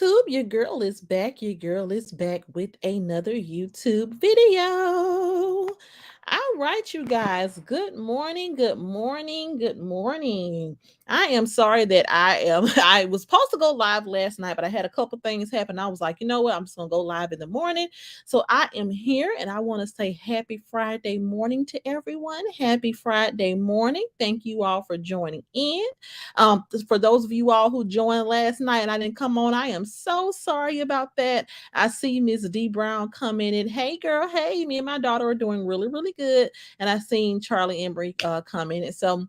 YouTube? Your girl is back. Your girl is back with another YouTube video. All right, you guys. Good morning. Good morning. Good morning. I am sorry that I was supposed to go live last night, but I had a couple things happen. I was like, you know what? I'm just gonna go live in the morning. So I am here and I want to say happy Friday morning to everyone. Happy Friday morning. Thank you all for joining in. For those of you all who joined last night and I didn't come on, I am so sorry about that. I see Miss D Brown come in and hey girl, hey, me and my daughter are doing really, really good. And I seen Charlie Embry come in. And so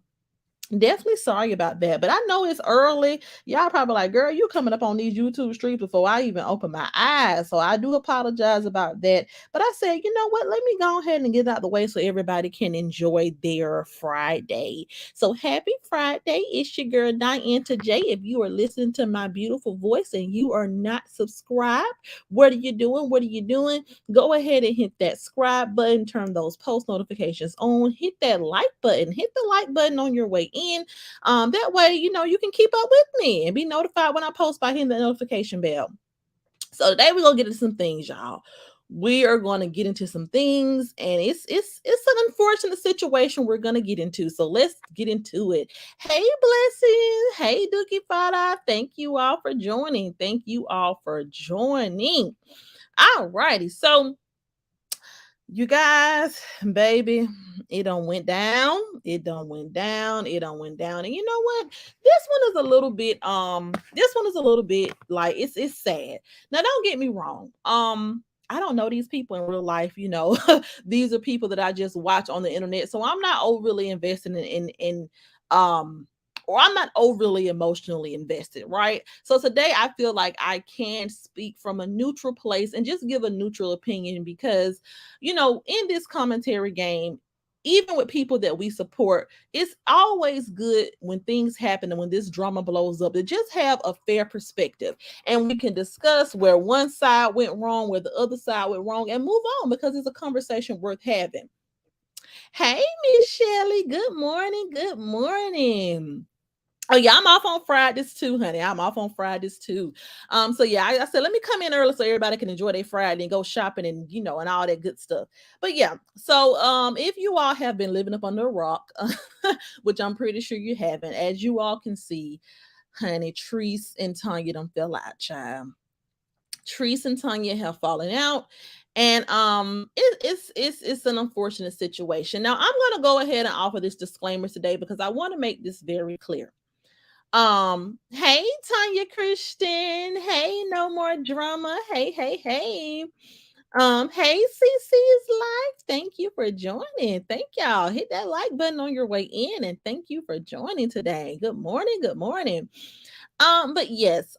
definitely sorry about that. But I know it's early. Y'all probably like, girl, you coming up on these YouTube streets before I even open my eyes. So I do apologize about that. But I said, you know what? Let me go ahead and get out the way so everybody can enjoy their Friday. So happy Friday. It's your girl Diane today. If you are listening to my beautiful voice and you are not subscribed, what are you doing? What are you doing? Go ahead and hit that subscribe button, turn those post notifications on, hit that like button, hit the like button on your way in. That way, you can keep up with me and be notified when I post by hitting the notification bell. So today we're gonna get into some things, y'all. We are going to get into some things, and it's an unfortunate situation we're gonna get into. So let's get into it. Hey, blessings. Hey, Dookie Fada. Thank you all for joining. Thank you all for joining. All righty. So you guys, baby, it don't went down. It don't went down. It don't went down. And you know what? This one is a little bit like it's sad. Now don't get me wrong. I don't know these people in real life. These are people that I just watch on the internet. So I'm not overly invested in or I'm not overly emotionally invested, right? So today I feel like I can speak from a neutral place and just give a neutral opinion because in this commentary game, even with people that we support, it's always good when things happen and when this drama blows up to just have a fair perspective and we can discuss where one side went wrong, where the other side went wrong, and move on because it's a conversation worth having. Hey, Miss Shelley, good morning. Good morning. Oh yeah, I'm off on Fridays too, honey. I'm off on Fridays too. So yeah, I said let me come in early so everybody can enjoy their Friday and go shopping and all that good stuff. But yeah, so if you all have been living up under a rock, which I'm pretty sure you haven't, as you all can see, honey, Trese and Tonya done fell out, child. Trese and Tonya have fallen out. And it's an unfortunate situation. Now I'm gonna go ahead and offer this disclaimer today because I want to make this very clear. Hey, Tanya Christian. Hey, no more drama. Hey, hey, hey. Hey, CC's live. Thank you for joining. Thank y'all. Hit that like button on your way in, and thank you for joining today. Good morning. Good morning. But yes,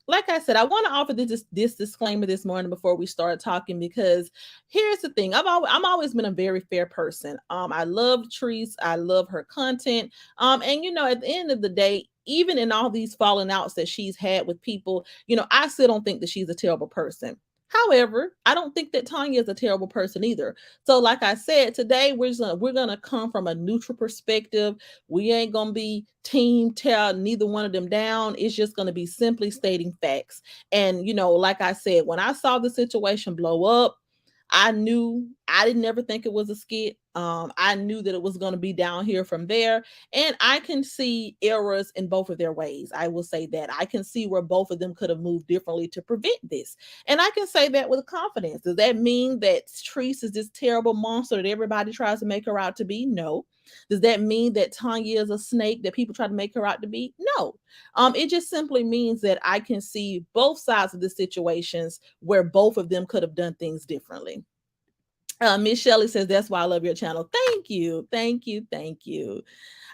like I said, I want to offer this disclaimer this morning before we start talking because here's the thing: I'm always been a very fair person. I love Treese, I love her content. And at the end of the day, even in all these falling outs that she's had with people, I still don't think that she's a terrible person. However, I don't think that Tanya is a terrible person either. So, like I said, today we're gonna come from a neutral perspective. We ain't gonna be team tear neither one of them down. It's just gonna be simply stating facts. And like I said, when I saw the situation blow up, I knew I didn't ever think it was a skit. I knew that it was going to be down here from there, and I can see errors in both of their ways. I will say that I can see where both of them could have moved differently to prevent this, and I can say that with confidence. Does that mean that Treese is this terrible monster that everybody tries to make her out to be? No. Does that mean that Tanya is a snake that people try to make her out to be? No. It just simply means that I can see both sides of the situations where both of them could have done things differently. Miss Shelley says that's why I love your channel. Thank you, thank you, thank you.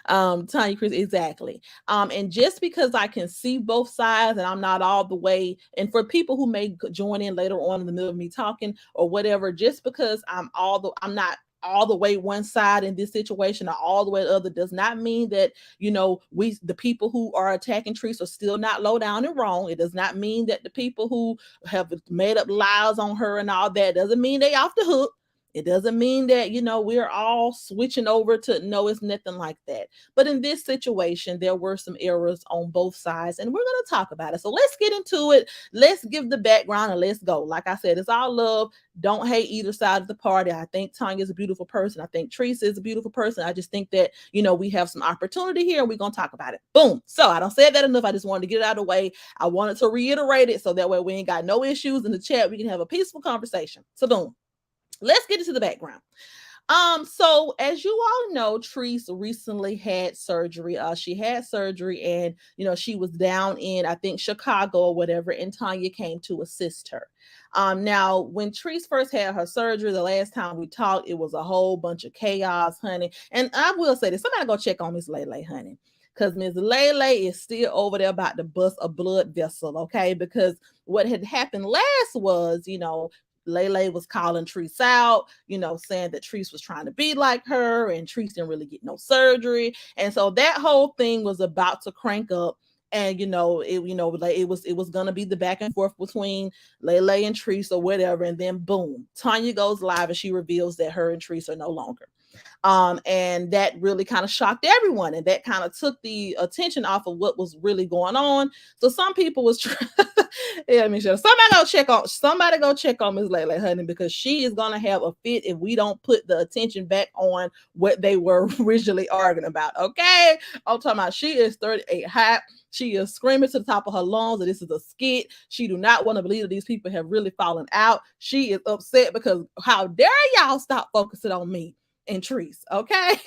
Tanya Chris, exactly. And just because I can see both sides and I'm not all the way, and for people who may join in later on in the middle of me talking or whatever, just because I'm not all the way one side in this situation or all the way the other does not mean that the people who are attacking Trees are still not low down and wrong. It does not mean that the people who have made up lies on her and all that doesn't mean they off the hook. It doesn't mean that, we're all switching over to no, it's nothing like that. But in this situation, there were some errors on both sides, and we're going to talk about it. So let's get into it. Let's give the background and let's go. Like I said, it's all love. Don't hate either side of the party. I think Tonya is a beautiful person. I think Trese is a beautiful person. I just think that, we have some opportunity here and we're going to talk about it. Boom. So I don't say that enough. I just wanted to get it out of the way. I wanted to reiterate it so that way we ain't got no issues in the chat. We can have a peaceful conversation. So boom. Let's get into the background. So as you all know, Trese recently had surgery. She had surgery, and she was down in, I think, Chicago or whatever, and Tonya came to assist her. Now when Trese first had her surgery, the last time we talked, it was a whole bunch of chaos, honey. And I will say this: somebody go check on Miss Lele, honey, because Miss Lele is still over there about to bust a blood vessel, okay? Because what had happened last was, Lele was calling Trese out, saying that Trese was trying to be like her and Trese didn't really get no surgery. And so that whole thing was about to crank up. And it was gonna be the back and forth between Lele and Trese or whatever. And then boom, Tonya goes live and she reveals that her and Trese are no longer. And that really kind of shocked everyone, and that kind of took the attention off of what was really going on. So some people was yeah, I mean, somebody go check on Miss Lele, honey, because she is gonna have a fit if we don't put the attention back on what they were originally arguing about. Okay, I'm talking about she is 38 hot. She is screaming to the top of her lungs that this is a skit. She do not want to believe that these people have really fallen out. She is upset because how dare y'all stop focusing on me and Trese, okay?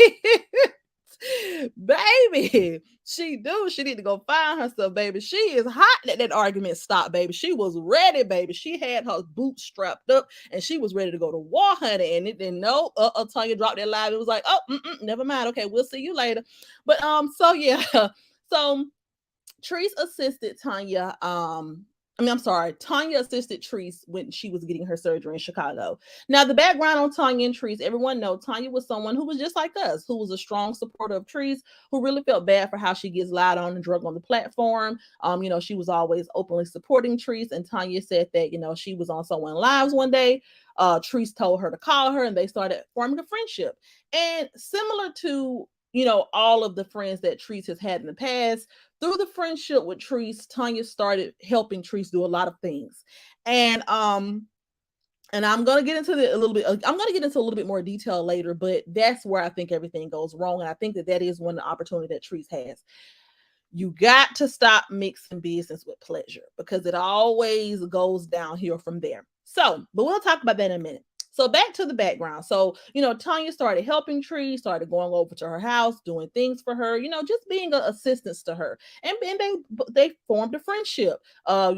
Baby, she need to go find herself, baby. She is hot that argument stopped, baby. She was ready, baby. She had her boots strapped up and she was ready to go to war, honey. And it didn't know. Tonya dropped that live. It was like, oh, never mind. Okay, we'll see you later. But so yeah, so Trese assisted Tonya. I'm sorry. Tonya assisted Trese when she was getting her surgery in Chicago. Now, the background on Tonya and Trese, everyone knows Tonya was someone who was just like us, who was a strong supporter of Trese, who really felt bad for how she gets lied on and drug on the platform. She was always openly supporting Trese, and Tonya said that, she was on someone lives one day. Trese told her to call her, and they started forming a friendship. And similar to, all of the friends that Trese has had in the past, through the friendship with Trese, Tonya started helping Trese do a lot of things. And I'm gonna get into a little bit. I'm gonna get into a little bit more detail later, but that's where I think everything goes wrong, and I think that is one opportunity that Trese has. You got to stop mixing business with pleasure because it always goes downhill from there. So, but we'll talk about that in a minute. So back to the background. So, Tonya started helping Trese, started going over to her house, doing things for her, just being an assistance to her. And they formed a friendship. When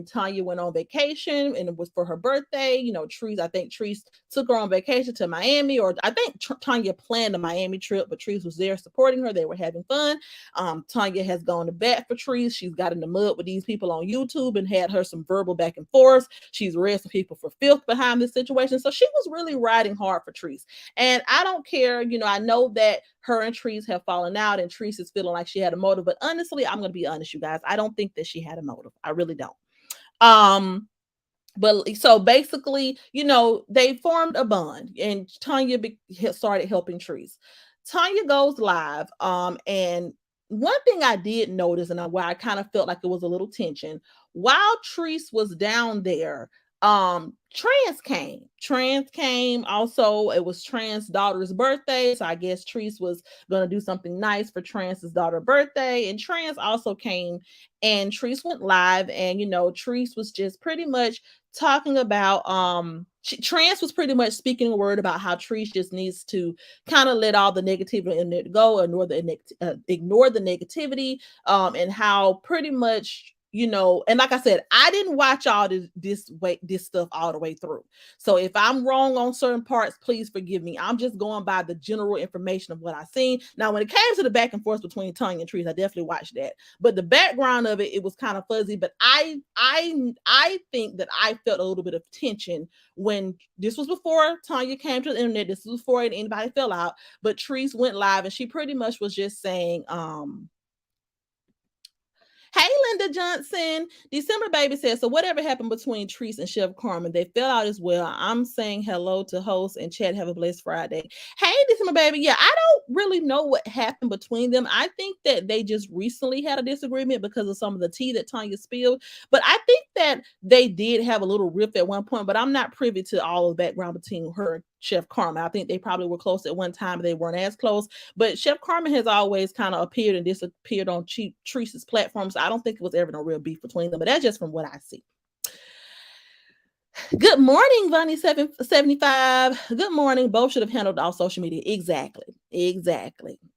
Tonya went on vacation and it was for her birthday, I think Trese took her on vacation to Miami, or I think Tonya planned a Miami trip, but Trese was there supporting her. They were having fun. Tonya has gone to bat for Trese. She's got in the mud with these people on YouTube and had her some verbal back and forth. She's read some people for filth behind this situation. So she was really riding hard for Trese. And I don't care, I know that her and Trese have fallen out and Trese is feeling like she had a motive, but honestly, I'm going to be honest, you guys, I don't think that she had a motive. I really don't. But so basically, they formed a bond and Tonya started helping Trese. Tonya goes live. And one thing I did notice, and where I kind of felt like it was a little tension, while Trese was down there, Trans came also. It was Trans daughter's birthday, so I guess Trese was gonna do something nice for Trans's daughter's birthday, and Trans also came, and Trese went live, and Trese was just pretty much talking about Trans was pretty much speaking a word about how Trese just needs to kind of let all the negativity in it go, ignore the negativity, and how pretty much and like I said, I didn't watch all this stuff all the way through. So if I'm wrong on certain parts, please forgive me. I'm just going by the general information of what I've seen. Now, when it came to the back and forth between Tonya and Trese, I definitely watched that. But the background of it was kind of fuzzy. But I think that I felt a little bit of tension when this was before Tonya came to the internet. This was before anybody fell out. But Trese went live and she pretty much was just saying, hey Linda Johnson. December Baby says, so whatever happened between Trese and Chef Carmen, they fell out as well. I'm saying hello to host and chat. Have a blessed Friday. Hey, December Baby. Yeah, I don't really know what happened between them. I think that they just recently had a disagreement because of some of the tea that Tonya spilled. But I think that they did have a little rift at one point, but I'm not privy to all of the background between her and Chef Carmen. I think they probably were close at one time, but they weren't as close. But Chef Carmen has always kind of appeared and disappeared on Trese's platforms. So I don't think it was ever no real beef between them, but that's just from what I see. Good morning, Vonnie 775. Good morning. Both should have handled all social media. Exactly. Hey,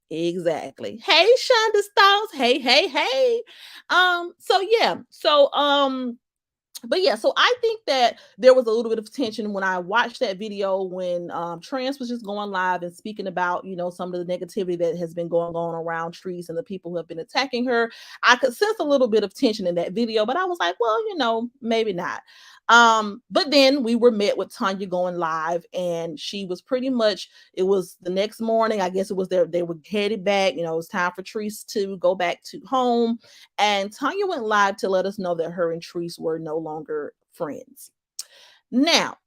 Shonda's thoughts. Hey. But yeah, so I think that there was a little bit of tension when I watched that video when Trans was just going live and speaking about, some of the negativity that has been going on around Trese and the people who have been attacking her. I could sense a little bit of tension in that video, but I was like, well, maybe not. But then we were met with Tonya going live, and she was pretty much, it was the next morning, I guess it was they were headed back, it was time for Trese to go back to home. And Tonya went live to let us know that her and Trese were no longer friends. Now,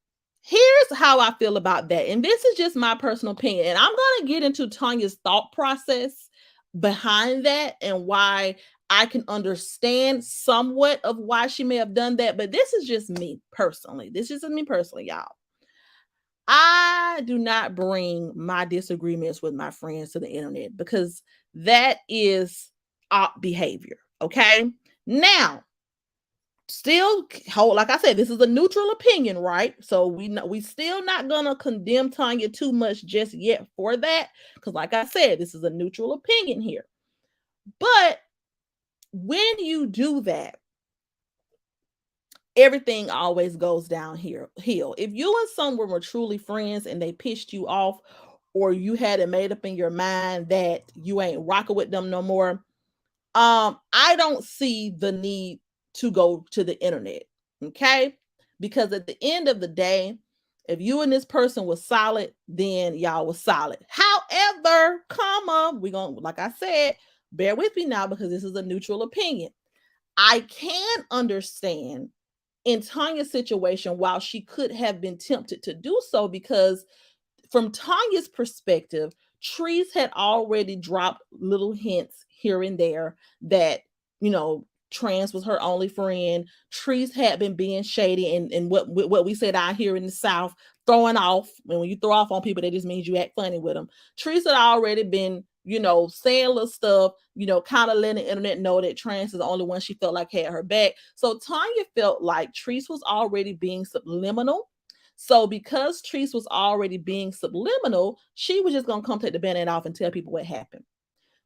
here's how I feel about that. And this is just my personal opinion. And I'm going to get into Tonya's thought process behind that and why I can understand somewhat of why she may have done that. But this is just me personally. Y'all. I do not bring my disagreements with my friends to the internet because that is op behavior. Okay. Now, still hold, like I said, this is a neutral opinion, right? So we still not gonna condemn Tonya too much just yet for that, because like I said, this is a neutral opinion here. But when you do that, everything always goes downhill. If you and someone were truly friends and they pissed you off, or you had it made up in your mind that you ain't rocking with them no more, I don't see the need to go to the internet. Okay. Because at the end of the day, if you and this person was solid, then y'all was solid. However, we're going to, like I said, bear with me now because this is a neutral opinion. I can understand in Tonya's situation, while she could have been tempted to do so, because from Tonya's perspective, Trese had already dropped little hints here and there that, Trans was her only friend. Trese had been being shady and what we said out here in the South, throwing off. And when you throw off on people, that just means you act funny with them. Trese had already been, saying little stuff, kind of letting the internet know that Trans is the only one she felt like had her back. So Tonya felt like Trese was already being subliminal. So because Trese was already being subliminal, she was just going to come take the band-aid off and tell people what happened.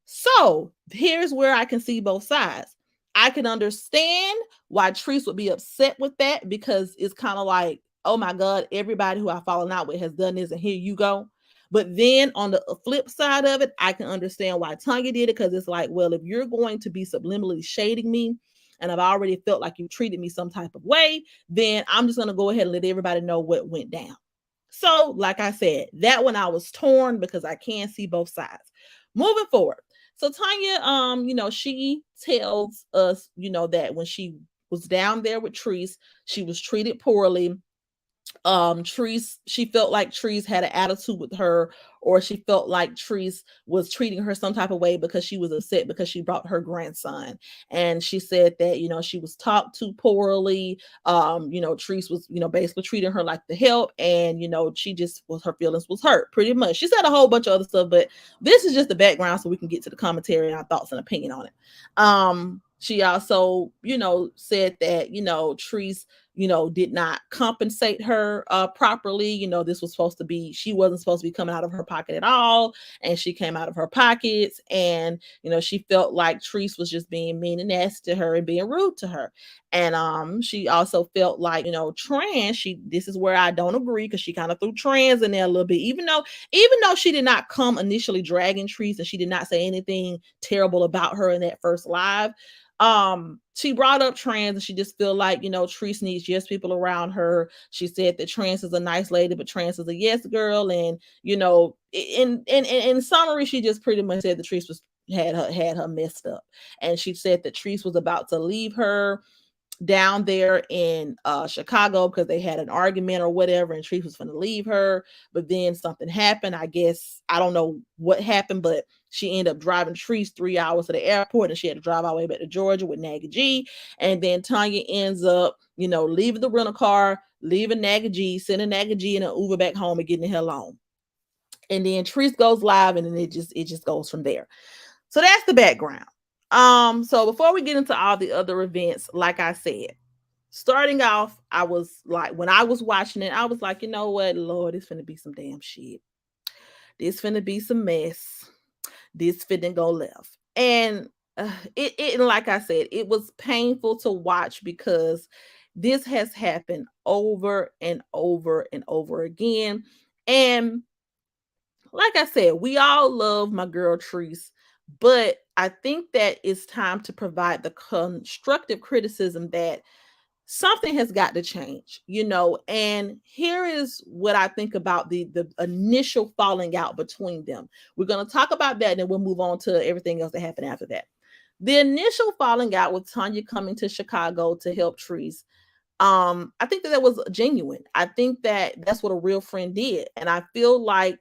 So here's where I can see both sides. I can understand why Trese would be upset with that, because it's kind of like, oh my God, everybody who I've fallen out with has done this and here you go. But then on the flip side of it, I can understand why Tonya did it, because it's like, well, if you're going to be subliminally shading me and I've already felt like you treated me some type of way, then I'm just going to go ahead and let everybody know what went down. So like I said, that one I was torn because I can see both sides. Moving forward. So Tonya, she tells us, that when she was down there with Trese, she was treated poorly. Trese, she felt like Trese had an attitude with her, or she felt like Trese was treating her some type of way because she was upset because she brought her grandson. And she said that, she was talked to poorly. Trese was, basically treating her like the help, and she just her feelings was hurt pretty much. She said a whole bunch of other stuff, but this is just the background so we can get to the commentary and our thoughts and opinion on it. She also, said that, Trese, did not compensate her properly. This was supposed to be, she wasn't supposed to be coming out of her pocket at all. And she came out of her pockets, and, she felt like Trese was just being mean and nasty to her and being rude to her. And she also felt like, Trans, this is where I don't agree, because she kind of threw Trans in there a little bit, even though she did not come initially dragging Trese, and she did not say anything terrible about her in that first live. She brought up Trans, and she just feel like, Trese needs yes people around her. She said that Trans is a nice lady, but Trans is a yes girl. And, in summary, she just pretty much said that Trese was had her messed up. And she said that Trese was about to leave her down there in Chicago because they had an argument or whatever, and Trese was going to leave her. But then something happened. I guess I don't know what happened, but she ended up driving Trese 3 hours to the airport, and she had to drive all the way back to Georgia with Nagy G. And then Tonya ends up, leaving the rental car, leaving Nagy G, sending Nagy G in an Uber back home and getting the hell on. And then Trese goes live, and then it just goes from there. So that's the background. So before we get into all the other events, like I said, starting off, I was like, when I was watching it, I was like, you know what, Lord, it's finna be some damn shit. This finna be some mess. This finna go left. And it like I said, it was painful to watch because this has happened over and over and over again. And like I said, we all love my girl Trese, but I think that it's time to provide the constructive criticism that something has got to change, and here is what I think about the initial falling out between them. We're going to talk about that, and then we'll move on to everything else that happened after that. The initial falling out with Tonya coming to Chicago to help Trese, I think that was genuine. I think that that's what a real friend did, and I feel like,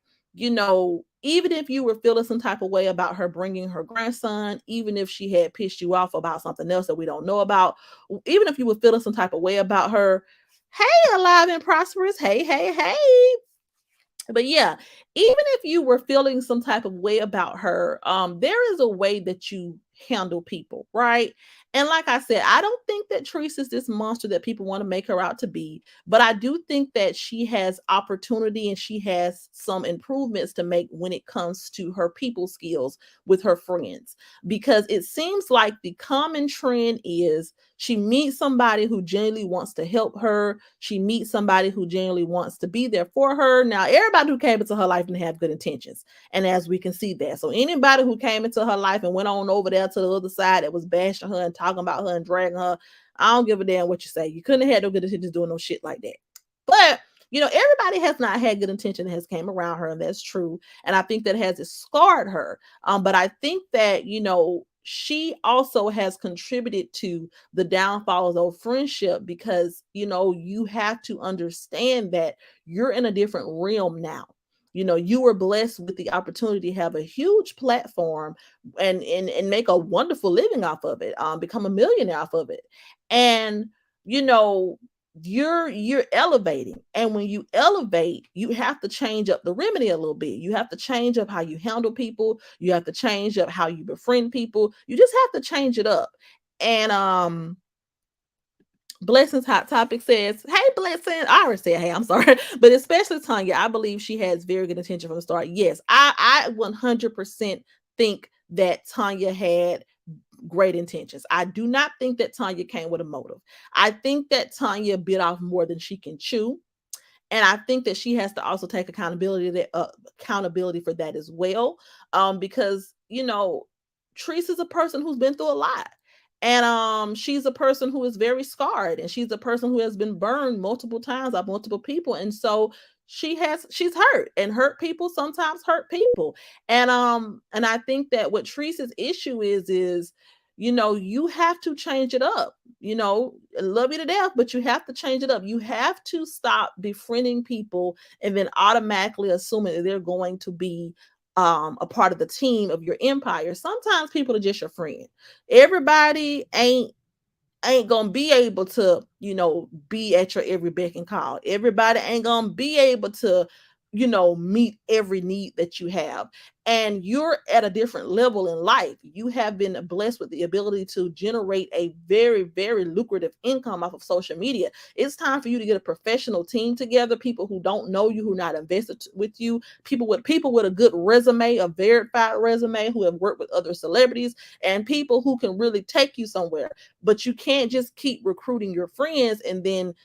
even if you were feeling some type of way about her bringing her grandson, even if she had pissed you off about something else that we don't know about, even if you were feeling some type of way about her, hey, alive and prosperous, hey, hey, hey. But yeah, even if you were feeling some type of way about her, there is a way that you handle people, right? And like I said, I don't think that Teresa is this monster that people want to make her out to be, but I do think that she has opportunity and she has some improvements to make when it comes to her people skills with her friends. Because it seems like the common trend is she meets somebody who genuinely wants to help her. She meets somebody who genuinely wants to be there for her. Now, everybody who came into her life didn't have good intentions. And as we can see that. So anybody who came into her life and went on over there to the other side that was bashing her and talking about her and dragging her, I don't give a damn what you say. You couldn't have had no good intentions doing no shit like that. But everybody has not had good intention that has came around her, and that's true. And I think that has scarred her. But I think that, she also has contributed to the downfall of those friendship because, you have to understand that you're in a different realm now. You were blessed with the opportunity to have a huge platform and make a wonderful living off of it, become a millionaire off of it. And, you know, you're elevating, and when you elevate you have to change up the remedy a little bit. You have to change up how you handle people, you have to change up how you befriend people, you just have to change it up. And Blessings Hot Topic says, hey, Blessing. I already said, hey, I'm sorry. But especially Tonya, I believe she has very good intention from the start. Yes, I 100% think that Tonya had great intentions. I do not think that Tonya came with a motive. I think that Tonya bit off more than she can chew. And I think that she has to also take accountability for that as well. Because, Teresa is a person who's been through a lot. And she's a person who is very scarred, and she's a person who has been burned multiple times by multiple people. And so she's hurt, and hurt people sometimes hurt people. And I think that what Teresa's issue is you have to change it up. I love you to death, but you have to change it up. You have to stop befriending people and then automatically assuming that they're going to be a part of the team of your empire. Sometimes people are just your friend. Everybody ain't gonna be able to, be at your every beck and call. Everybody ain't gonna be able to, meet every need that you have. And you're at a different level in life. You have been blessed with the ability to generate a very, very lucrative income off of social media. It's time for you to get a professional team together, people who don't know you, who are not invested with you, people with a good resume, a verified resume, who have worked with other celebrities, and people who can really take you somewhere. But you can't just keep recruiting your friends and then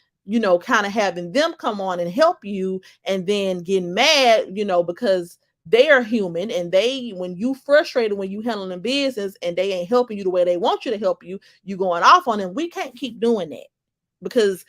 kind of having them come on and help you and then getting mad, because they are human, and when you frustrated when you handling business and they ain't helping you the way they want you to help you, you going off on them. We can't keep doing that because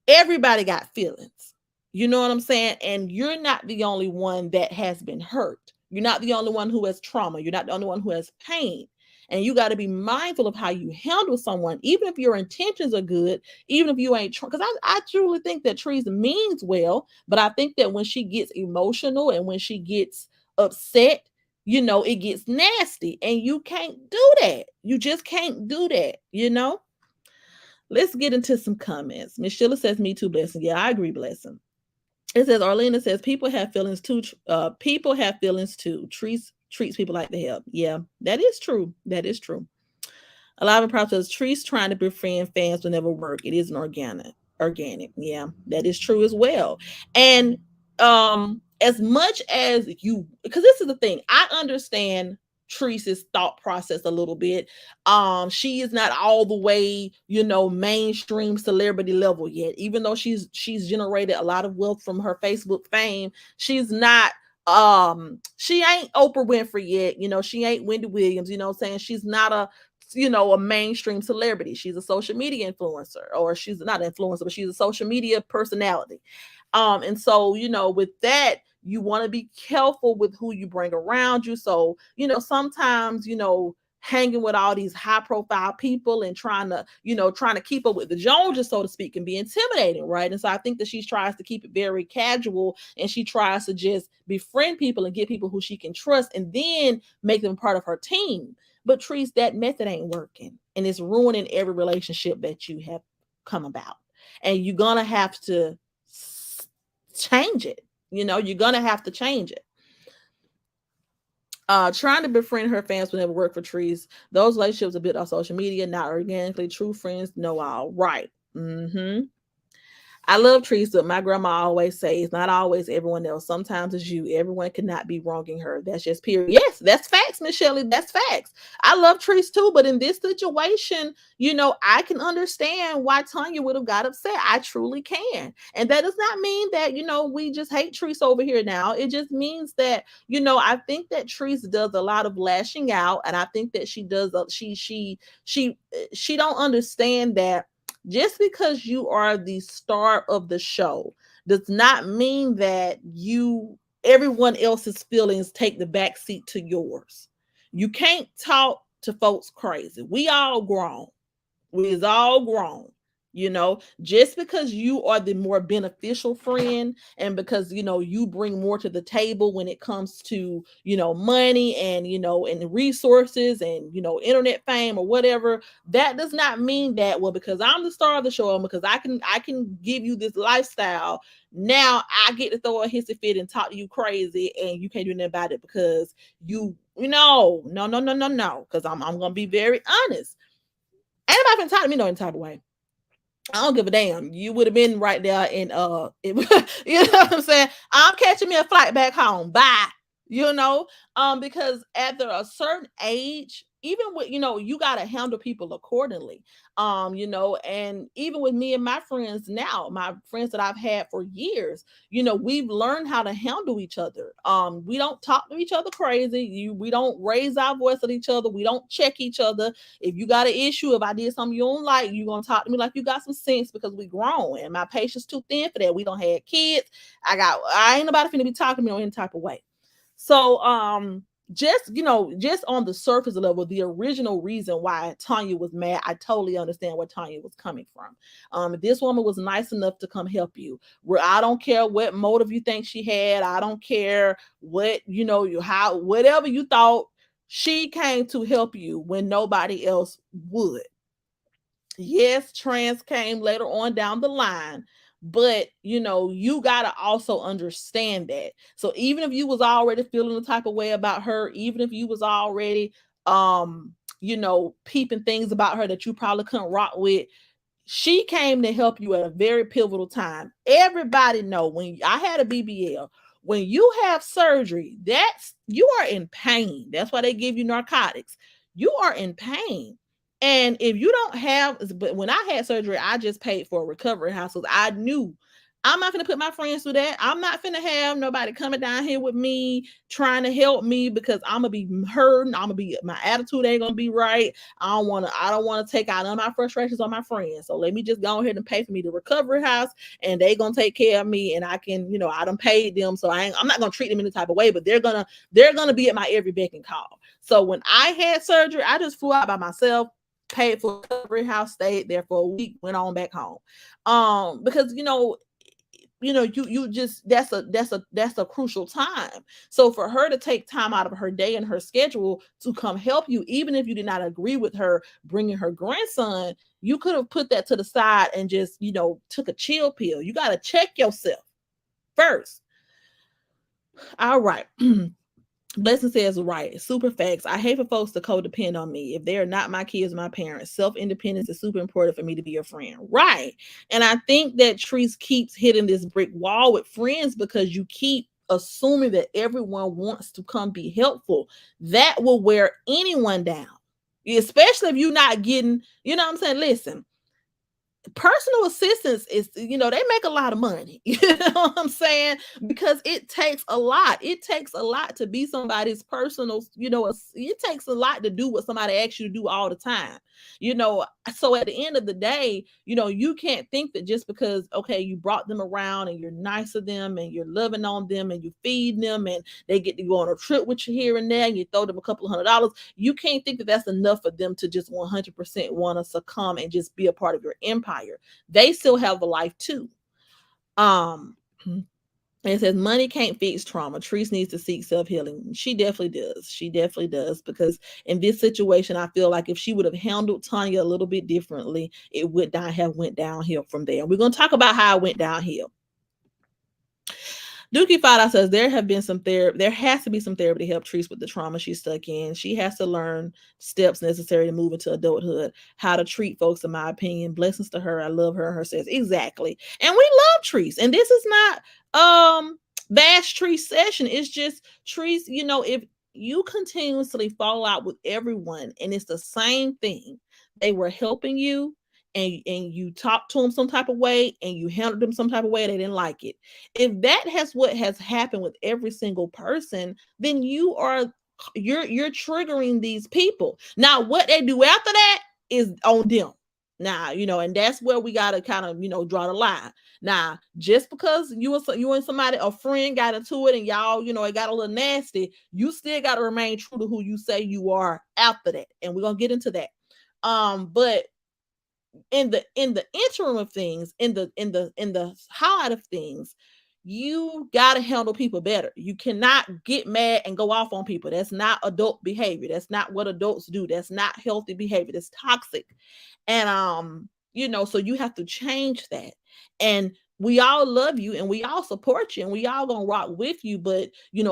everybody got feelings. You know what I'm saying? And you're not the only one that has been hurt. You're not the only one who has trauma. You're not the only one who has pain. And you got to be mindful of how you handle someone, even if your intentions are good, even if you ain't, because I truly think that Trese means well, but I think that when she gets emotional and when she gets upset, it gets nasty, and you can't do that. You just can't do that. Let's get into some comments. Miss Sheila says, "Me too, Blessing." Yeah, I agree, Blessing. It says, Arlena says, "People have feelings too. People have feelings too. Treats people like the help." Yeah, that is true. That is true. Alive and Proud says, "Trees trying to befriend fans will never work. It isn't organic." Organic. Yeah, that is true as well. And as much as you, because this is the thing, I understand Treese's thought process a little bit. She is not all the way, mainstream celebrity level yet. Even though she's generated a lot of wealth from her Facebook fame, she's not she ain't Oprah Winfrey yet. She ain't Wendy Williams. I'm saying? She's not a mainstream celebrity. She's a social media influencer, or she's not an influencer, but she's a social media personality. And so, with that, you want to be careful with who you bring around you. So, sometimes, hanging with all these high profile people and trying to keep up with the Joneses, so to speak, can be intimidating, right? And so I think that she tries to keep it very casual, and she tries to just befriend people and get people who she can trust, and then make them part of her team. But Treese, that method ain't working, and it's ruining every relationship that you have come about. And you're gonna have to change it. You're gonna have to change it. Trying to befriend her fans will never work for Trees. Those relationships are built on social media, not organically. True friends know all. Right. Mm-hmm. I love Trees, but my grandma always says, "Not always everyone else. Sometimes it's you. Everyone cannot be wronging her." That's just period. Yes, that's facts, Miss Shelley. That's facts. I love Trees too, but in this situation, I can understand why Tonya would have got upset. I truly can. And that does not mean that, we just hate Trees over here now. It just means that, I think that Trees does a lot of lashing out, and I think that she does she don't understand that just because you are the star of the show does not mean that everyone else's feelings take the back seat to yours. You can't talk to folks crazy. We all grown. We is all grown. Just because you are the more beneficial friend, and because you bring more to the table when it comes to money and and resources and internet fame or whatever, that does not mean that, well, because I'm the star of the show and because I can give you this lifestyle, now I get to throw a hissy fit and talk to you crazy and you can't do nothing about it because no, because I'm gonna be very honest. Ain't nobody been talking to me no type of way. I don't give a damn. You would have been right there in you know what I'm saying? I'm catching me a flight back home. Bye. Because after a certain age, even with you gotta handle people accordingly. And even with me and my friends now, my friends that I've had for years, we've learned how to handle each other. We don't talk to each other crazy. We don't raise our voice at each other. We don't check each other. If you got an issue, if I did something you don't like, you're gonna talk to me like you got some sense, because we grown and my patience too thin for that. We don't have kids. I ain't nobody finna be talking to me on any type of way. So just on the surface level, the original reason why Tonya was mad, I totally understand where Tonya was coming from. This woman was nice enough to come help you. Where I don't care what motive you think she had. I don't care what whatever you thought. She came to help you when nobody else would. Yes, trans came later on down the line, but you got to also understand that. So even if you was already feeling the type of way about her, even if you was already peeping things about her that you probably couldn't rock with, she came to help you at a very pivotal time. Everybody know when I had a BBL, when you have surgery, you are in pain. That's why they give you narcotics. You are in pain. And if you don't have, but when I had surgery, I just paid for a recovery house because I knew I'm not gonna put my friends through that. I'm not gonna have nobody coming down here with me trying to help me because I'm gonna be hurting. I'm gonna be my attitude ain't gonna be right. I don't wanna take out none of my frustrations on my friends. So let me just go ahead and pay for me the recovery house and they gonna take care of me and I can, I done paid them. So I'm not gonna treat them any type of way, but they're gonna be at my every beck and call. So when I had surgery, I just flew out by myself, paid for recovery house, stayed there for a week, went on back home. Because you just that's a crucial time. So for her to take time out of her day and her schedule to come help you, even if you did not agree with her bringing her grandson, you could have put that to the side and just took a chill pill. You got to check yourself first. All right. Blessing says, right, super facts. I hate for folks to codepend on me. If they are not my kids, my parents, self-independence is super important for me to be a friend. Right. And I think that Trese keeps hitting this brick wall with friends because you keep assuming that everyone wants to come be helpful. That will wear anyone down, especially if you're not getting, you know what I'm saying? Listen, personal assistance is, they make a lot of money. You know what I'm saying? Because it takes a lot to be somebody's personal, it takes a lot to do what somebody asks you to do all the time. you know so at the end of the day, you can't think that just because, okay, you brought them around and you're nice to them and you're loving on them and you feed them and they get to go on a trip with you here and there and you throw them a couple of $100, you can't think that that's enough for them to just 100% want to succumb and just be a part of your empire. They still have a life too. Um, it says money can't fix trauma. Trese needs to seek self-healing. She definitely does. She definitely does. Because in this situation, I feel like if she would have handled Tonya a little bit differently, it would not have went downhill from there. And we're going to talk about how it went downhill. Dookie Fada says there has to be some therapy to help Trese with the trauma she's stuck in. She has to learn steps necessary to move into adulthood, how to treat folks, in my opinion. Blessings to her. I love her and her says exactly. And we love Trese. And this is not bash Trese session. It's just Trese, if you continuously fall out with everyone and it's the same thing, they were helping you and you talked to them some type of way and you handled them some type of way, they didn't like it. If that has what has happened with every single person, then you're triggering these people. Now what they do after that is on them. Now, and that's where we got to kind of, draw the line. Now, just because you and somebody, a friend, got into it and y'all, it got a little nasty, you still got to remain true to who you say you are after that. And we're going to get into that. But in the interim of things, in the highlight of things, you got to handle people better. You cannot get mad and go off on people. That's not adult behavior. That's not what adults do. That's not healthy behavior. That's toxic. And so you have to change that. And we all love you and we all support you and we all gonna rock with you. But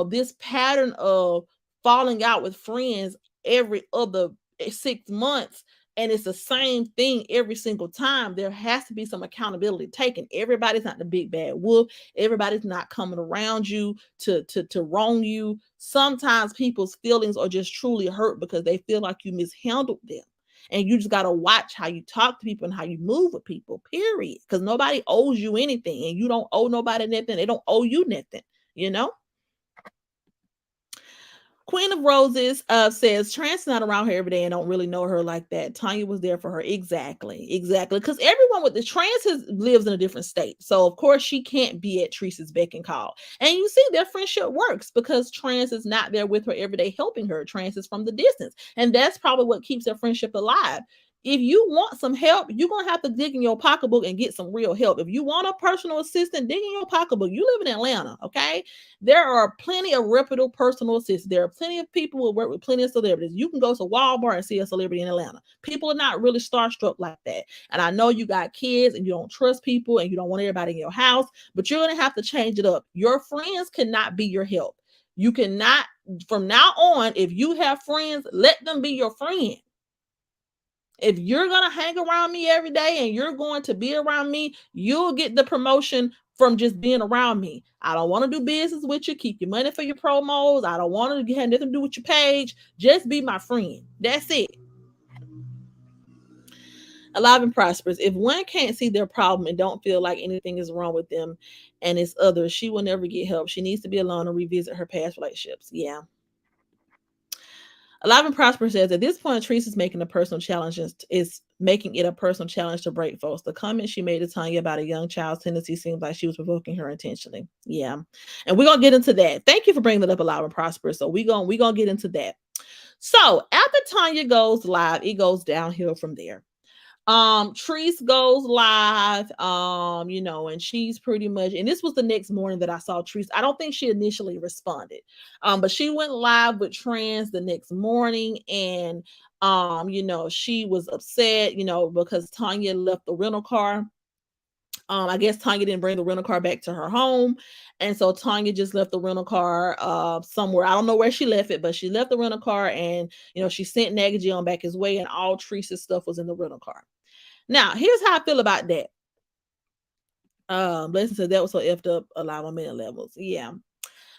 this pattern of falling out with friends every other 6 months, and it's the same thing every single time, there has to be some accountability taken. Everybody's not the big bad wolf. Everybody's not coming around you to wrong you. Sometimes people's feelings are just truly hurt because they feel like you mishandled them. And you just got to watch how you talk to people and how you move with people, period. Because nobody owes you anything and you don't owe nobody nothing. They don't owe you nothing, you know? Queen of Roses says Trance not around her every day and don't really know her like that. Tonya was there for her. Exactly. Because everyone with the Trance lives in a different state. So, of course, she can't be at Trese's beck and call. And you see, their friendship works because Trance is not there with her every day helping her. Trance is from the distance. And that's probably what keeps their friendship alive. If you want some help, you're going to have to dig in your pocketbook and get some real help. If you want a personal assistant, dig in your pocketbook. You live in Atlanta, okay? There are plenty of reputable personal assistants. There are plenty of people who work with plenty of celebrities. You can go to Walmart and see a celebrity in Atlanta. People are not really starstruck like that. And I know you got kids and you don't trust people and you don't want everybody in your house, but you're going to have to change it up. Your friends cannot be your help. You cannot, from now on, if you have friends, let them be your friend. If you're going to hang around me every day and you're going to be around me, you'll get the promotion from just being around me. I don't want to do business with you. Keep your money for your promos. I don't want to have nothing to do with your page. Just be my friend. That's it. Alive and prosperous. If one can't see their problem and don't feel like anything is wrong with them and it's others, she will never get help. She needs to be alone and revisit her past relationships. Yeah. Alive and prosperous says at this point, Trese is making a personal challenge, is making it a personal challenge to break folks. The comment she made to Tonya about a young child's tendency seems like she was provoking her intentionally. Yeah. And we're gonna get into that. Thank you for bringing that up, Alive and prosperous. So we're gonna get into that. So after Tonya goes live, it goes downhill from there. Trese goes live, and she's pretty much, and this was the next morning that I saw Trese. I don't think she initially responded, but she went live with Trans the next morning, and she was upset, because Tonya left the rental car. I guess Tonya didn't bring the rental car back to her home. And so Tonya just left the rental car somewhere. I don't know where she left it, but she left the rental car, and she sent Nagaji on back his way, and all Trese's stuff was in the rental car. Now, here's how I feel about that. Listen to that was so effed up, alive on many levels. Yeah.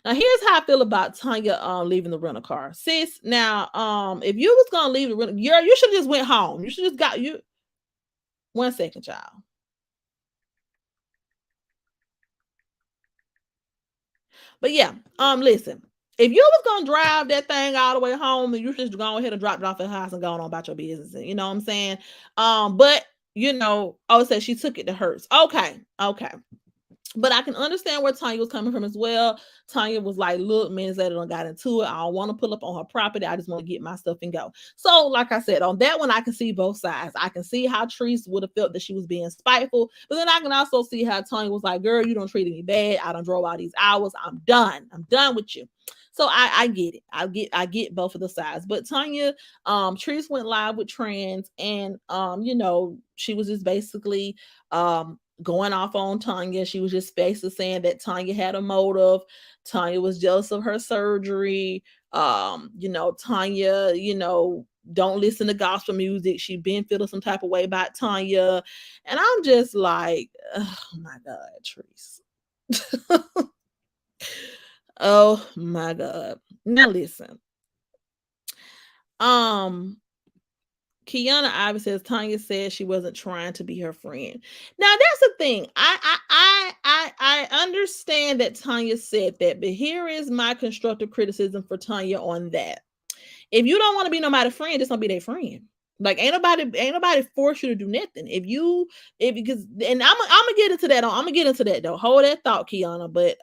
Now, here's how I feel about Tonya leaving the rental car. Sis, now, if you was gonna leave the rental, you should have just went home. You should just got you 1 second, child. But yeah, listen. If you was gonna drive that thing all the way home, and you just go ahead and drop it off at the house and go on about your business, you know what I'm saying? But oh, so she took it to hers. Okay, okay. But I can understand where Tonya was coming from as well. Tonya was like, look, minutes later, I got into it. I don't want to pull up on her property. I just want to get my stuff and go. So, like I said, on that one, I can see both sides. I can see how Trese would have felt that she was being spiteful. But then I can also see how Tonya was like, girl, you don't treat me bad. I don't drove all these hours. I'm done. I'm done with you. So I get it. I get both of the sides. But Tonya, Trese went live with Trans, and she was just basically going off on Tonya. She was just basically saying that Tonya had a motive. Tonya was jealous of her surgery. Tonya, don't listen to gospel music. She been feeling some type of way about Tonya. And I'm just like, oh my God, Trese. Oh my God. Now listen. Kiana Ivy says Tonya said she wasn't trying to be her friend. Now that's the thing. I understand that Tonya said that, but here is my constructive criticism for Tonya on that. If you don't want to be nobody's friend, just don't be their friend. Like ain't nobody force you to do nothing. Because and I'm gonna get into that. I'm gonna get into that though. Hold that thought, Kiana. But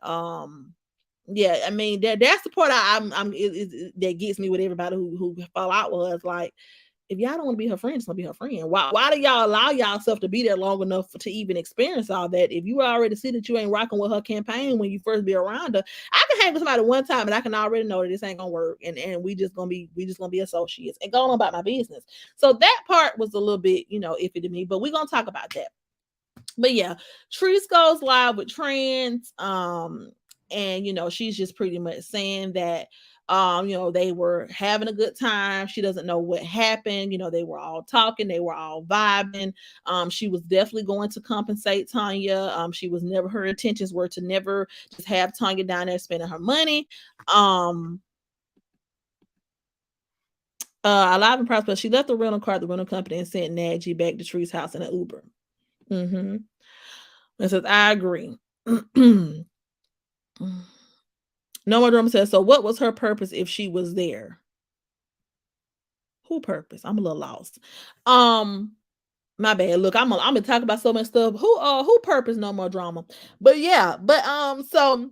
yeah, I mean that's the part that gets me with everybody who fall out with us. Like, if y'all don't want to be her friend, just want to be her friend. Why do y'all allow yourself to be there long enough to even experience all that? If you already see that you ain't rocking with her campaign when you first be around her, I can hang with somebody one time and I can already know that this ain't gonna work, and we just gonna be associates and going on about my business. So that part was a little bit iffy to me, but we're gonna talk about that. But yeah, Trese goes live with Trans, and she's just pretty much saying that they were having a good time. She doesn't know what happened. They were all talking, they were all vibing. She was definitely going to compensate Tonya. Her intentions were to never just have Tonya down there spending her money. Alive and prosperous, she left the rental car at the rental company and sent Nagy back to Tree's house in an Uber. And says, I agree. No More Drama says, so what was her purpose if she was there? Who purpose? I'm a little lost. My bad. Look, I'm gonna talk about so much stuff. Who purpose? No More Drama. But yeah, so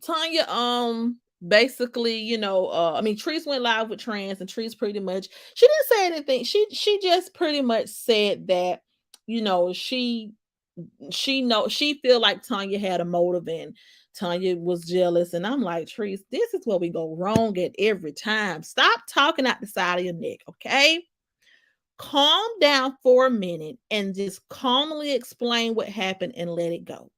Tonya, basically, Trese went live with Trans, and Trese pretty much, she didn't say anything. She just pretty much said that, she feel like Tonya had a motive and Tonya was jealous. And I'm like, Trese, this is where we go wrong at every time. Stop talking out the side of your neck, okay? Calm down for a minute and just calmly explain what happened and let it go.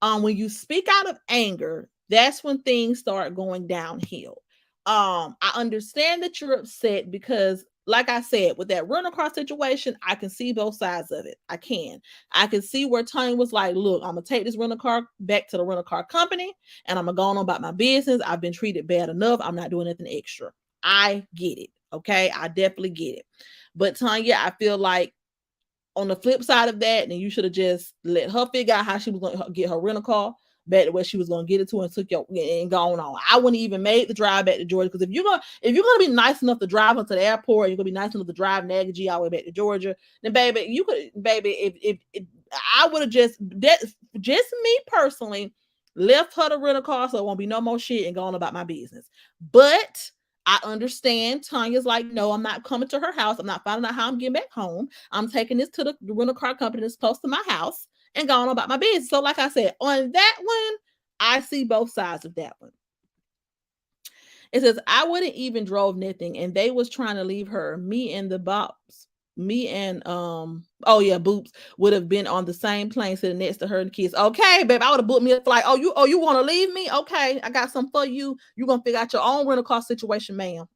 When you speak out of anger, that's when things start going downhill. I understand that you're upset because, like I said, with that rental car situation, I can see both sides of it. I can see where Tony was like, look, I'm gonna take this rental car back to the rental car company and I'm gonna go on about my business. I've been treated bad enough. I'm not doing anything extra. I get it. Okay. I definitely get it. But Tonya, I feel like on the flip side of that, then you should have just let her figure out how she was going to get her rental car back to where she was going to get it to and took your and gone on. I wouldn't even made the drive back to Georgia, because if you're gonna be nice enough to drive into the airport, you're gonna be nice enough to drive Naggy all the way back to Georgia, then baby, you could, baby, if I would have just me personally left her the rental car so it won't be no more shit and gone about my business. But I understand Tanya's like, no, I'm not coming to her house. I'm not finding out how I'm getting back home. I'm taking this to the rental car company that's close to my house and going about my business. So, like I said, on that one, I see both sides of that one. It says, I wouldn't even drove nothing, and they was trying to leave her. Me and the bops, me and oh yeah, Boops would have been on the same plane sitting next to her and the kids. Okay, babe, I would have booked me a flight. You want to leave me? Okay, I got some for you. You gonna figure out your own rental car situation, ma'am.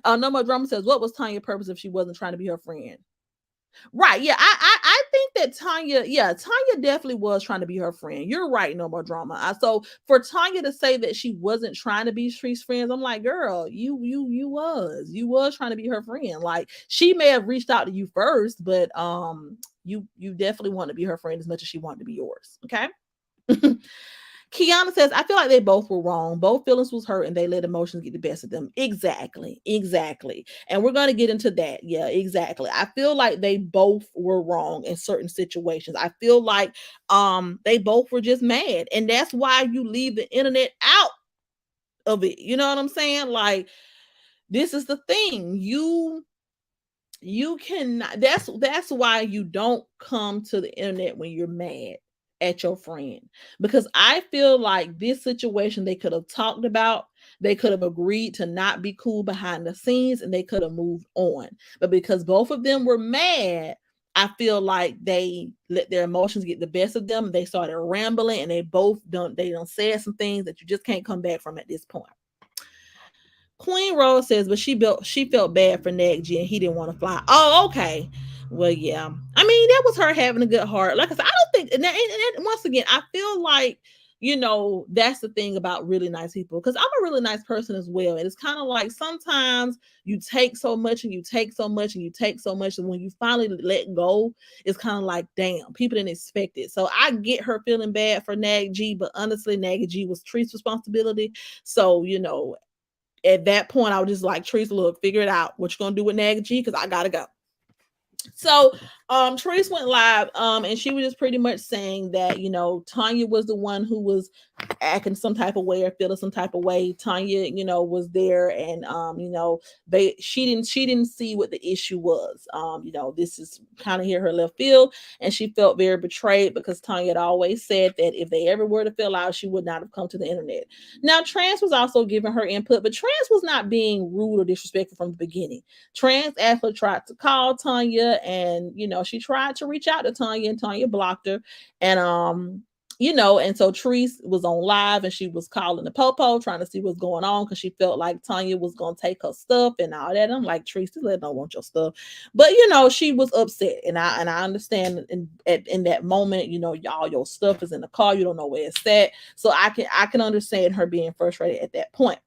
No More Drama says, what was Tanya's purpose if she wasn't trying to be her friend? Right. Yeah. I think that Tonya definitely was trying to be her friend. You're right, No More Drama. So for Tonya to say that she wasn't trying to be Street's friends, I'm like, girl, you was trying to be her friend. Like, she may have reached out to you first, but you definitely want to be her friend as much as she wanted to be yours. Okay. Kiana says, I feel like they both were wrong. Both feelings was hurt and they let emotions get the best of them. Exactly. Exactly. And we're going to get into that. Yeah, exactly. I feel like they both were wrong in certain situations. I feel like they both were just mad. And that's why you leave the internet out of it. You know what I'm saying? Like, this is the thing. You cannot, that's why you don't come to the internet when you're mad at your friend, because I feel like this situation they could have talked about, they could have agreed to not be cool behind the scenes, and they could have moved on. But because both of them were mad, I feel like they let their emotions get the best of them. They started rambling, and they done said some things that you just can't come back from at this point. Queen Rose says, but she felt bad for Nag G and he didn't want to fly. Oh, okay. Well, yeah. I mean, that was her having a good heart. Like I said, I don't think, and once again, I feel like, that's the thing about really nice people, because I'm a really nice person as well. And it's kind of like sometimes you take so much and you take so much and you take so much. And when you finally let go, it's kind of like, damn, people didn't expect it. So I get her feeling bad for Nag G, but honestly, Nag G was Tree's responsibility. So, at that point, I was just like, Trese, look, figure it out. What you gonna do with Nag G? Because I gotta go. So Trese went live, and she was just pretty much saying that, Tonya was the one who was acting some type of way or feeling some type of way. Tonya, was there, and she didn't see what the issue was. This is kind of here her left field, and she felt very betrayed because Tonya had always said that if they ever were to fill out, she would not have come to the internet. Now, Trans was also giving her input, but Trans was not being rude or disrespectful from the beginning. Trans actually tried to call Tonya, and she tried to reach out to Tonya, and Tonya blocked her. And and so Trese was on live, and she was calling the popo, trying to see what's going on, because she felt like Tonya was gonna take her stuff and all that. I'm like, Trese, let don't want your stuff. But she was upset, and I understand in that moment, y'all, your stuff is in the car, you don't know where it's at. So I can understand her being frustrated at that point.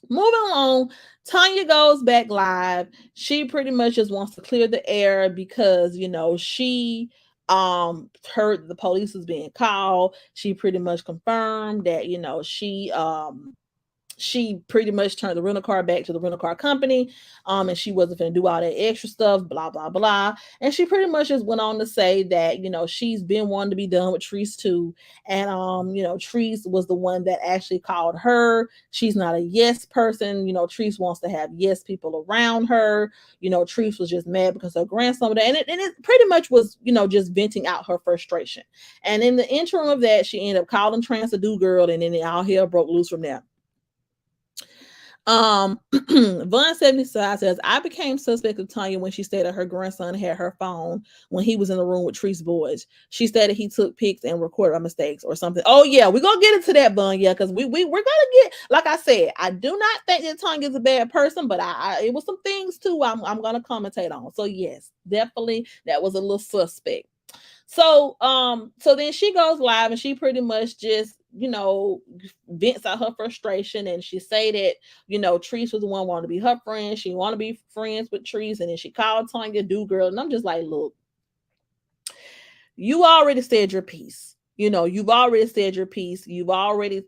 Moving along, Tonya goes back live. She pretty much just wants to clear the air because she heard the police was being called. She pretty much confirmed that she pretty much turned the rental car back to the rental car company, and she wasn't going to do all that extra stuff, blah blah blah. And she pretty much just went on to say that she's been wanting to be done with Trese too, and Trese was the one that actually called her. She's not a yes person. Trese wants to have yes people around her. Trese was just mad because her grandson, and it pretty much was just venting out her frustration. And in the interim of that, she ended up calling Trans a do girl, and then all hell broke loose from there. Von 75 says, I became suspect of Tonya when she stated her grandson had her phone when he was in the room with Trese boys. She stated he took pics and recorded my mistakes or something. Oh yeah, we're gonna get into that, Von. Yeah, because we're gonna get, like I said, I do not think that Tonya is a bad person, but it was some things too I'm gonna commentate on. So yes, definitely that was a little suspect. So then she goes live, and she pretty much just you know, vents out her frustration, and she say that, you know, Trese was the one wanting to be her friend. She want to be friends with Trese, and then she called Tonya do girl. And I'm just like, look, you already said your piece. You know, you've already said your piece. You've already,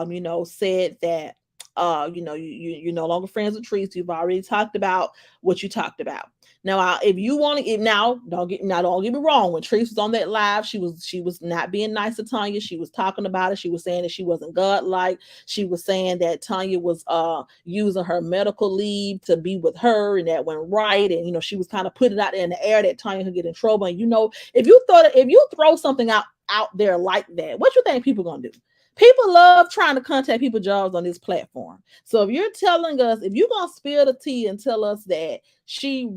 you know, said that, you're no longer friends with Trese. You've already talked about what you talked about. Now, if you want to, now don't get me wrong. When Trese was on that live, she was not being nice to Tonya. She was talking about it. She was saying that she wasn't godlike. She was saying that Tonya was using her medical leave to be with her, and that went right. And you know, she was kind of putting it out there in the air that Tonya could get in trouble. And you know, if you throw something out there like that, what you think people gonna do? People love trying to contact people jobs on this platform. So if you're telling us, if you're gonna spill the tea and tell us that she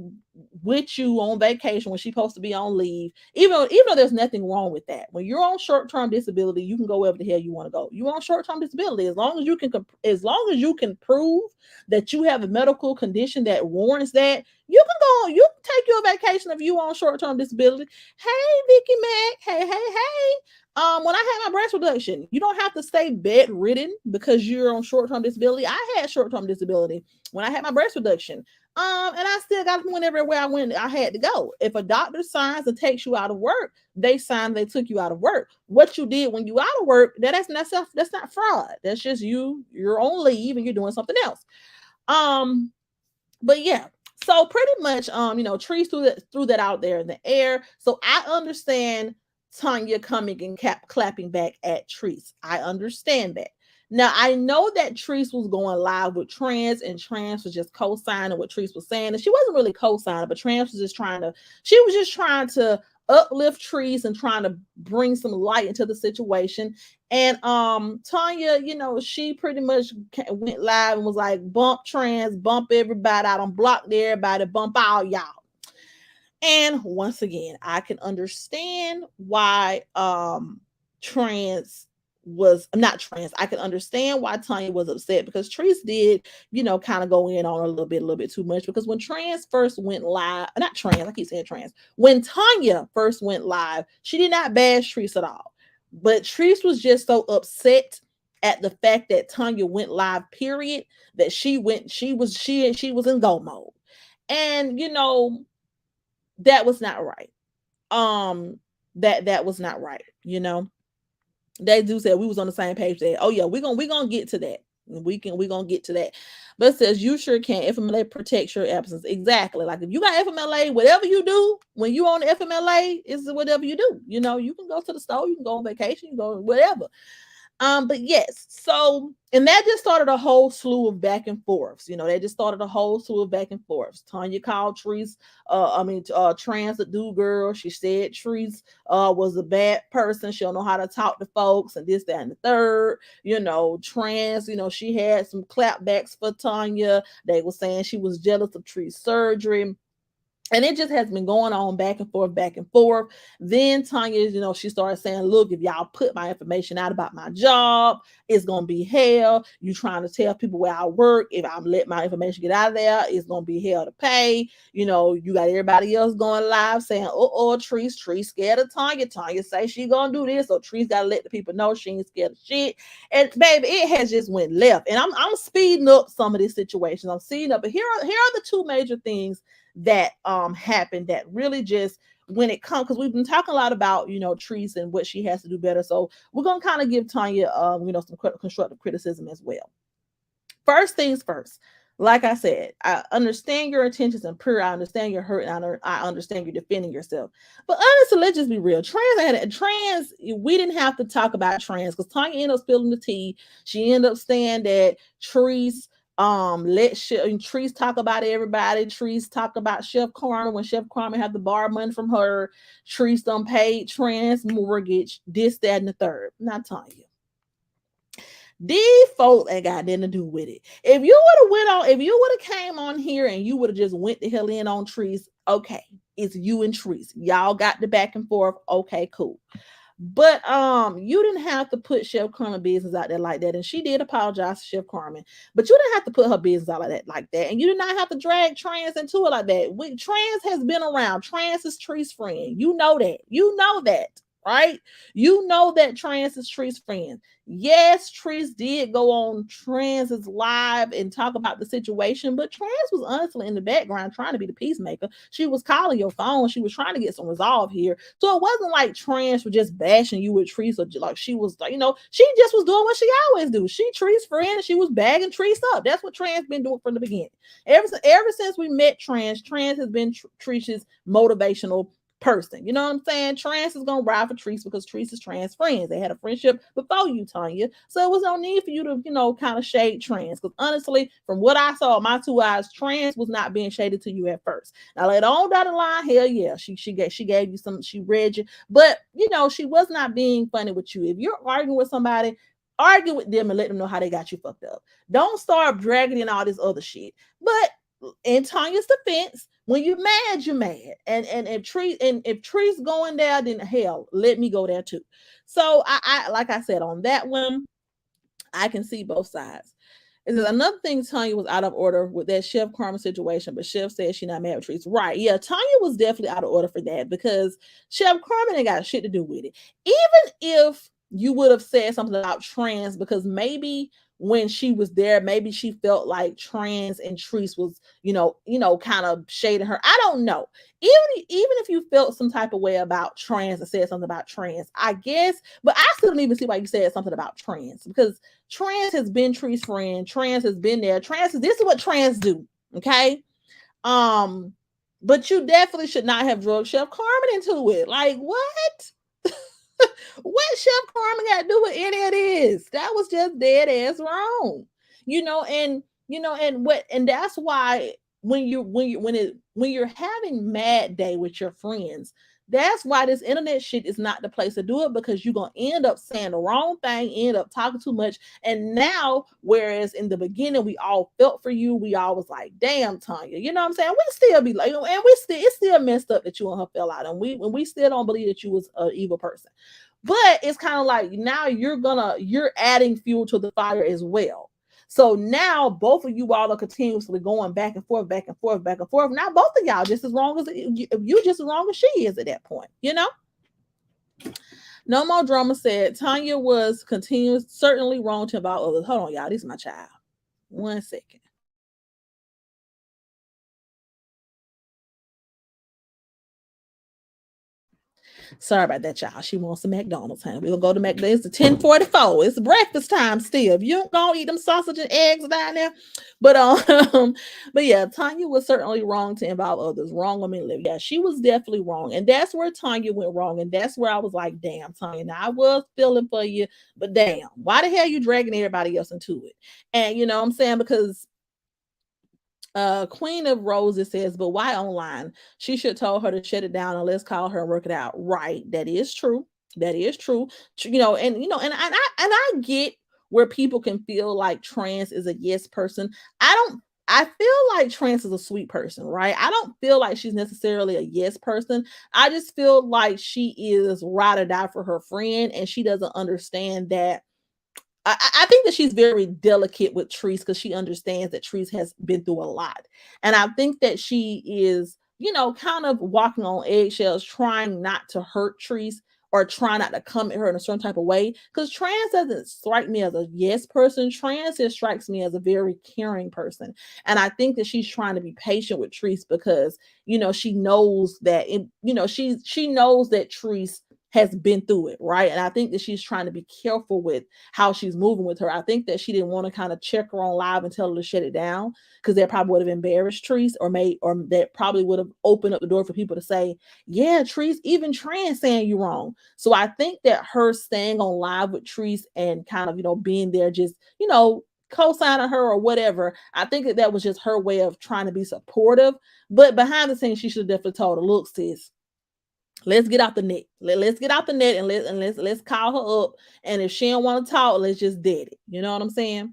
with you on vacation when she's supposed to be on leave, even though there's nothing wrong with that. When you're on short-term disability, you can go wherever the hell you want to go. You're on short-term disability as long as you can prove that you have a medical condition that warrants that, you can go. You can take your vacation if you on short-term disability. Hey, Vicky Mac. Hey. When I had my breast reduction, you don't have to stay bedridden because you're on short-term disability. I had short-term disability when I had my breast reduction. And I still got to win everywhere I went. I had to go. If a doctor signs and takes you out of work, they signed, they took you out of work. What you did when you out of work, that's not fraud. That's just you're on leave and you're doing something else. But yeah, so pretty much, Trese threw that out there in the air. So I understand Tonya coming and clapping back at Trese. I understand that. Now I know that Trese was going live with Trans, and Trans was just co-signing what Trese was saying, and she wasn't really co-signing, but Trans was just trying to uplift Trese and trying to bring some light into the situation. And Tonya, you know, she pretty much went live and was like, bump Trans, bump everybody, I don't block everybody, bump all y'all. And once again, I can understand why Trans was not Trans. I can understand why Tonya was upset, because Trese did, you know, kind of go in on her a little bit too much. Because when Trans first went live, not Trans, I keep saying Trans. When Tonya first went live, she did not bash Trese at all. But Trese was just so upset at the fact that Tonya went live, period, that she was in go mode. And you know, that was not right. That was not right, you know. They do say we was on the same page there. Oh yeah, we're gonna get to that. We're gonna get to that. But it says you sure can. FMLA protects your absence. Exactly. Like if you got FMLA, whatever you do when you on the FMLA is whatever you do. You know, you can go to the store, you can go on vacation, you can go whatever. But yes, so and that just started a whole slew of back and forths. You know, they just started a whole slew of back and forths. Tonya called Trese, Trans the do girl. She said Trese was a bad person. She don't know how to talk to folks and this, that, and the third. You know, Trans, you know, she had some clapbacks for Tonya. They were saying she was jealous of Trese's surgery. And it just has been going on back and forth, back and forth. Then Tonya, you know, she started saying, look, if y'all put my information out about my job, it's going to be hell. You trying to tell people where I work. If I let my information get out of there, it's going to be hell to pay. You know, you got everybody else going live saying, Trese scared of Tonya. Tonya say she going to do this. So Trese got to let the people know she ain't scared of shit. And baby, it has just went left. And I'm speeding up some of these situations. I'm speeding up. But here are the two major things that happened that really just when it comes, because we've been talking a lot about, you know, Trese and what she has to do better. So we're gonna kind of give Tonya some constructive criticism as well. First things first, like I said, I understand your intentions and pure. I understand your hurt, and I understand you defending yourself. But honestly, let's just be real. We didn't have to talk about Trans because Tonya ended up spilling the tea. She ended up saying that Trese Trese talk about everybody. Trese talk about Chef Carmen when Chef Carmen had to borrow money from her. Trese done paid Trans mortgage, this, that, and the third. Not Tonya. These folks ain't got nothing to do with it. If you would have came on here and you would have just went the hell in on Trese, okay, it's you and Trese. Y'all got the back and forth. Okay, cool. But you didn't have to put Chef Carmen business out there like that. And she did apologize to Chef Carmen, but you didn't have to put her business out like that. And you did not have to drag Trans into it like that. Trans has been around. Trans is Trese's friend. You know that. right? You know that Trans is Tree's friend. Yes, Trese did go on Trans's live and talk about the situation, but Trans was honestly in the background trying to be the peacemaker. She was calling your phone. She was trying to get some resolve here. So it wasn't like Trans was just bashing you with Trese, or like she was like, she just was doing what she always do. She Tree's friend, and she was bagging Trese up. That's what Trans been doing from the beginning. Ever since we met Trans has been Trese's motivational person. You know what I'm saying? Trans is gonna ride for Trese because Trese is Trans friends. They had a friendship before you, Tonya. So it was no need for you to, kind of shade Trans. Because honestly, from what I saw with my two eyes, Trans was not being shaded to you at first. Now later on down the line, hell yeah, she gave you some, she read you, but she was not being funny with you. If you're arguing with somebody, argue with them and let them know how they got you fucked up. Don't start dragging in all this other shit. But in Tonya's defense, when you're mad, you're mad. And if Tree's going there, then hell, let me go there too. So I like I said, on that one, I can see both sides. It says another thing, Tonya was out of order with that Chef Karma situation, but Chef said she not mad with Trees. Right. Yeah, Tonya was definitely out of order for that because Chef Karma ain't got shit to do with it. Even if you would have said something about Trans, because maybe when she was there, maybe she felt like Trans and Treese was, kind of shading her. I don't know. Even if you felt some type of way about Trans and said something about Trans, I guess, but I still don't even see why you said something about Trans, because Trans has been Tree's friend. Trans has been there. This is what Trans do. Okay. But you definitely should not have drugged Chef Carmen into it. Like, what? What Chef Carmen got to do with any of this? That was just dead ass wrong. And that's why when you're having mad day with your friends, that's why this internet shit is not the place to do it, because you're gonna end up saying the wrong thing, end up talking too much. And now, whereas in the beginning we all felt for you, we all was like, damn, Tonya, you know what I'm saying? We still be like, and it's still messed up that you and her fell out, and we still don't believe that you was an evil person. But it's kind of like now you're adding fuel to the fire as well. So now both of you all are continuously going back and forth, back and forth, back and forth. Now both of y'all just as wrong as you just as wrong as she is at that point, No more drama said Tonya was certainly wrong to about others. Hold on, y'all. This is my child. 1 second. Sorry about that, y'all. She wants some McDonald's, honey. We'll go to McDonald's. It's 10:44. It's breakfast time still. If you don't go eat them sausage and eggs down there. But but yeah, Tonya was certainly wrong to involve others. Wrong on me live. Yeah, she was definitely wrong. And that's where Tonya went wrong. And that's where I was like, damn, Tonya. Now I was feeling for you, but damn, why the hell you dragging everybody else into it? And you know what I'm saying? Because Queen of Roses says, but why online? She should told her to shut it down and let's call her and work it out. Right. That is true. That is true. And I get where people can feel like Trans is a yes person. I feel like Trans is a sweet person, right? I don't feel like she's necessarily a yes person. I just feel like she is ride or die for her friend, and she doesn't understand that. I think that she's very delicate with Trese because she understands that Trese has been through a lot. And I think that she is, kind of walking on eggshells, trying not to hurt Trese or trying not to come at her in a certain type of way. Because Trans doesn't strike me as a yes person. Trans just strikes me as a very caring person. And I think that she's trying to be patient with Trese because, she knows that, she knows that Trese has been through it, right? And I think that she's trying to be careful with how she's moving with her. I think that she didn't want to kind of check her on live and tell her to shut it down, because that probably would have embarrassed Trese, or that probably would have opened up the door for people to say, yeah, Trese, even Trans saying you wrong. So I think that her staying on live with Trese and kind of, being there just, co-signing her or whatever, I think that was just her way of trying to be supportive. But behind the scenes, she should have definitely told her, look, sis, let's get out the net. Let's get out the net and let's call her up. And if she don't want to talk, let's just dead it. You know what I'm saying?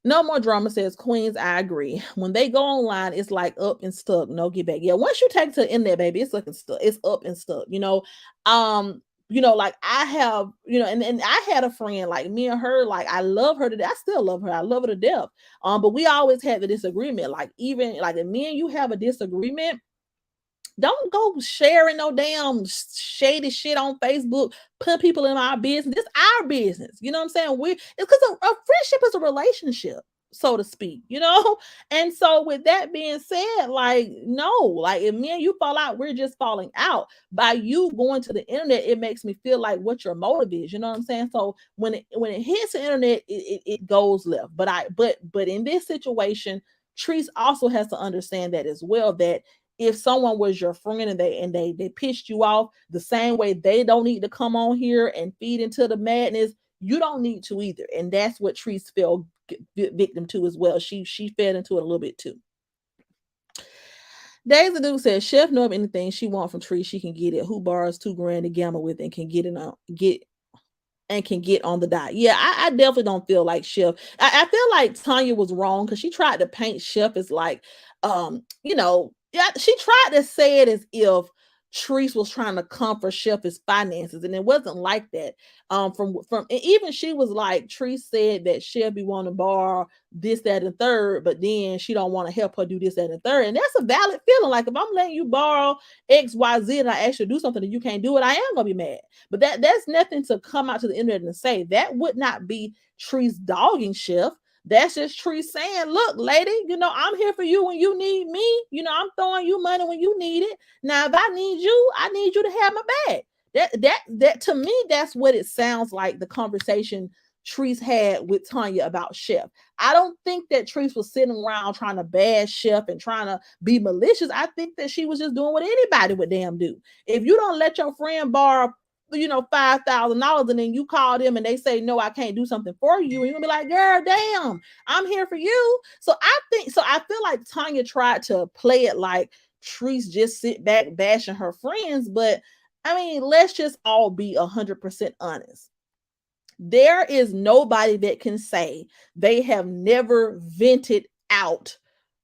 No more drama says Queens. I agree. When they go online, it's like up and stuck. No get back. Yeah, once you take it to the internet, baby, it's looking stuck. It's up and stuck. Like I have, and I had a friend like me and her, like I love her to death. I still love her. I love her to death. But we always had the disagreement. Like even like if me and you have a disagreement, Don't go sharing no damn shady shit on Facebook, put people in our business. This our business. You know what I'm saying? It's because a friendship is a relationship, so to speak, you know? And so with that being said, like, no, like if me and you fall out, we're just falling out. By you going to the internet, it makes me feel like what your motive is. You know what I'm saying? So when it hits the internet, it goes left. But in this situation, Treese also has to understand that as well, that if someone was your friend and they pissed you off the same way, they don't need to come on here and feed into the madness. You don't need to either, and that's what Treese fell victim to as well. She fed into it a little bit too. Daisy Duke says, Chef know of anything she want from Treese, she can get it. Who borrows $2,000 to gamble with and can get on the dot. Yeah, I definitely don't feel like Chef. I feel like Tonya was wrong because she tried to paint Chef as like, yeah, she tried to say it as if Treese was trying to comfort Chef his finances, and it wasn't like that. From and even she was like, Treese said that Chef be want to borrow this, that, and third, but then she don't want to help her do this, that, and third. And that's a valid feeling. Like if I'm letting you borrow XYZ and I ask you to do something and you can't do it, I am gonna be mad. But that's nothing to come out to the internet and say. That would not be Treese dogging Chef. That's just Treese saying, look, lady, I'm here for you when you need me. I'm throwing you money when you need it. Now, if I need you to have my back. That to me, that's what it sounds like, the conversation Treese had with Tonya about Chef. I don't think that Treese was sitting around trying to bash Chef and trying to be malicious. I think that she was just doing what anybody would damn do. If you don't let your friend borrow $5,000 and then you call them and they say, no, I can't do something for you, and you're gonna be like, girl, damn, I'm here for you. So I feel like Tonya tried to play it like Treese just sit back bashing her friends. But I mean, let's just all be 100% honest. There is nobody that can say they have never vented out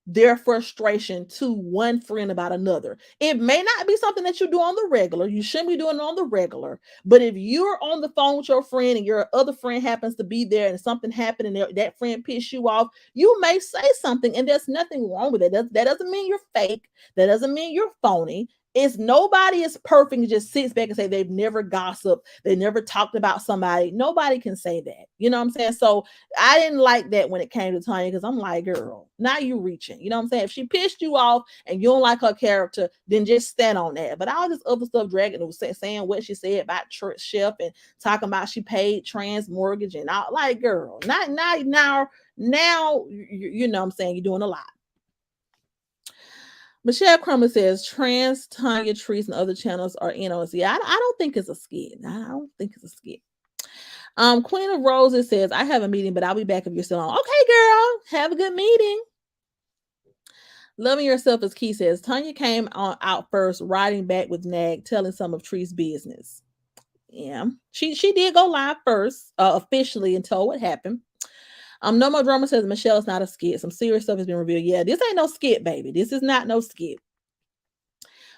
their frustration to one friend about another. It may not be something that you do on the regular. You shouldn't be doing it on the regular. But if you're on the phone with your friend and your other friend happens to be there and something happened and that friend pissed you off, you may say something, and there's nothing wrong with it. That doesn't mean you're fake. That doesn't mean you're phony. It's nobody is perfect and just sits back and say they've never gossiped, they never talked about somebody. Nobody can say that. You know what I'm saying? So I didn't like that when it came to Tonya, because I'm like, girl, now you reaching. You know what I'm saying? If she pissed you off and you don't like her character, then just stand on that. But all this other stuff dragging, was saying what she said about Chef and talking about she paid trans mortgage and all, like, girl, now you know what I'm saying, you're doing a lot. Michelle Crummer says trans Tonya Treese and other channels are in on us. Yeah, I don't think it's a skit. I don't think it's a skit. Queen of Roses says, I have a meeting, but I'll be back if you're still on. Okay, girl. Have a good meeting. Loving Yourself as Key says, Tonya came out first, riding back with Nag, telling some of Tree's business. Yeah. She did go live first, officially, and told what happened. No More Drama says, Michelle, it's not a skit. Some serious stuff has been revealed. Yeah, this ain't no skit, baby. This is not no skit.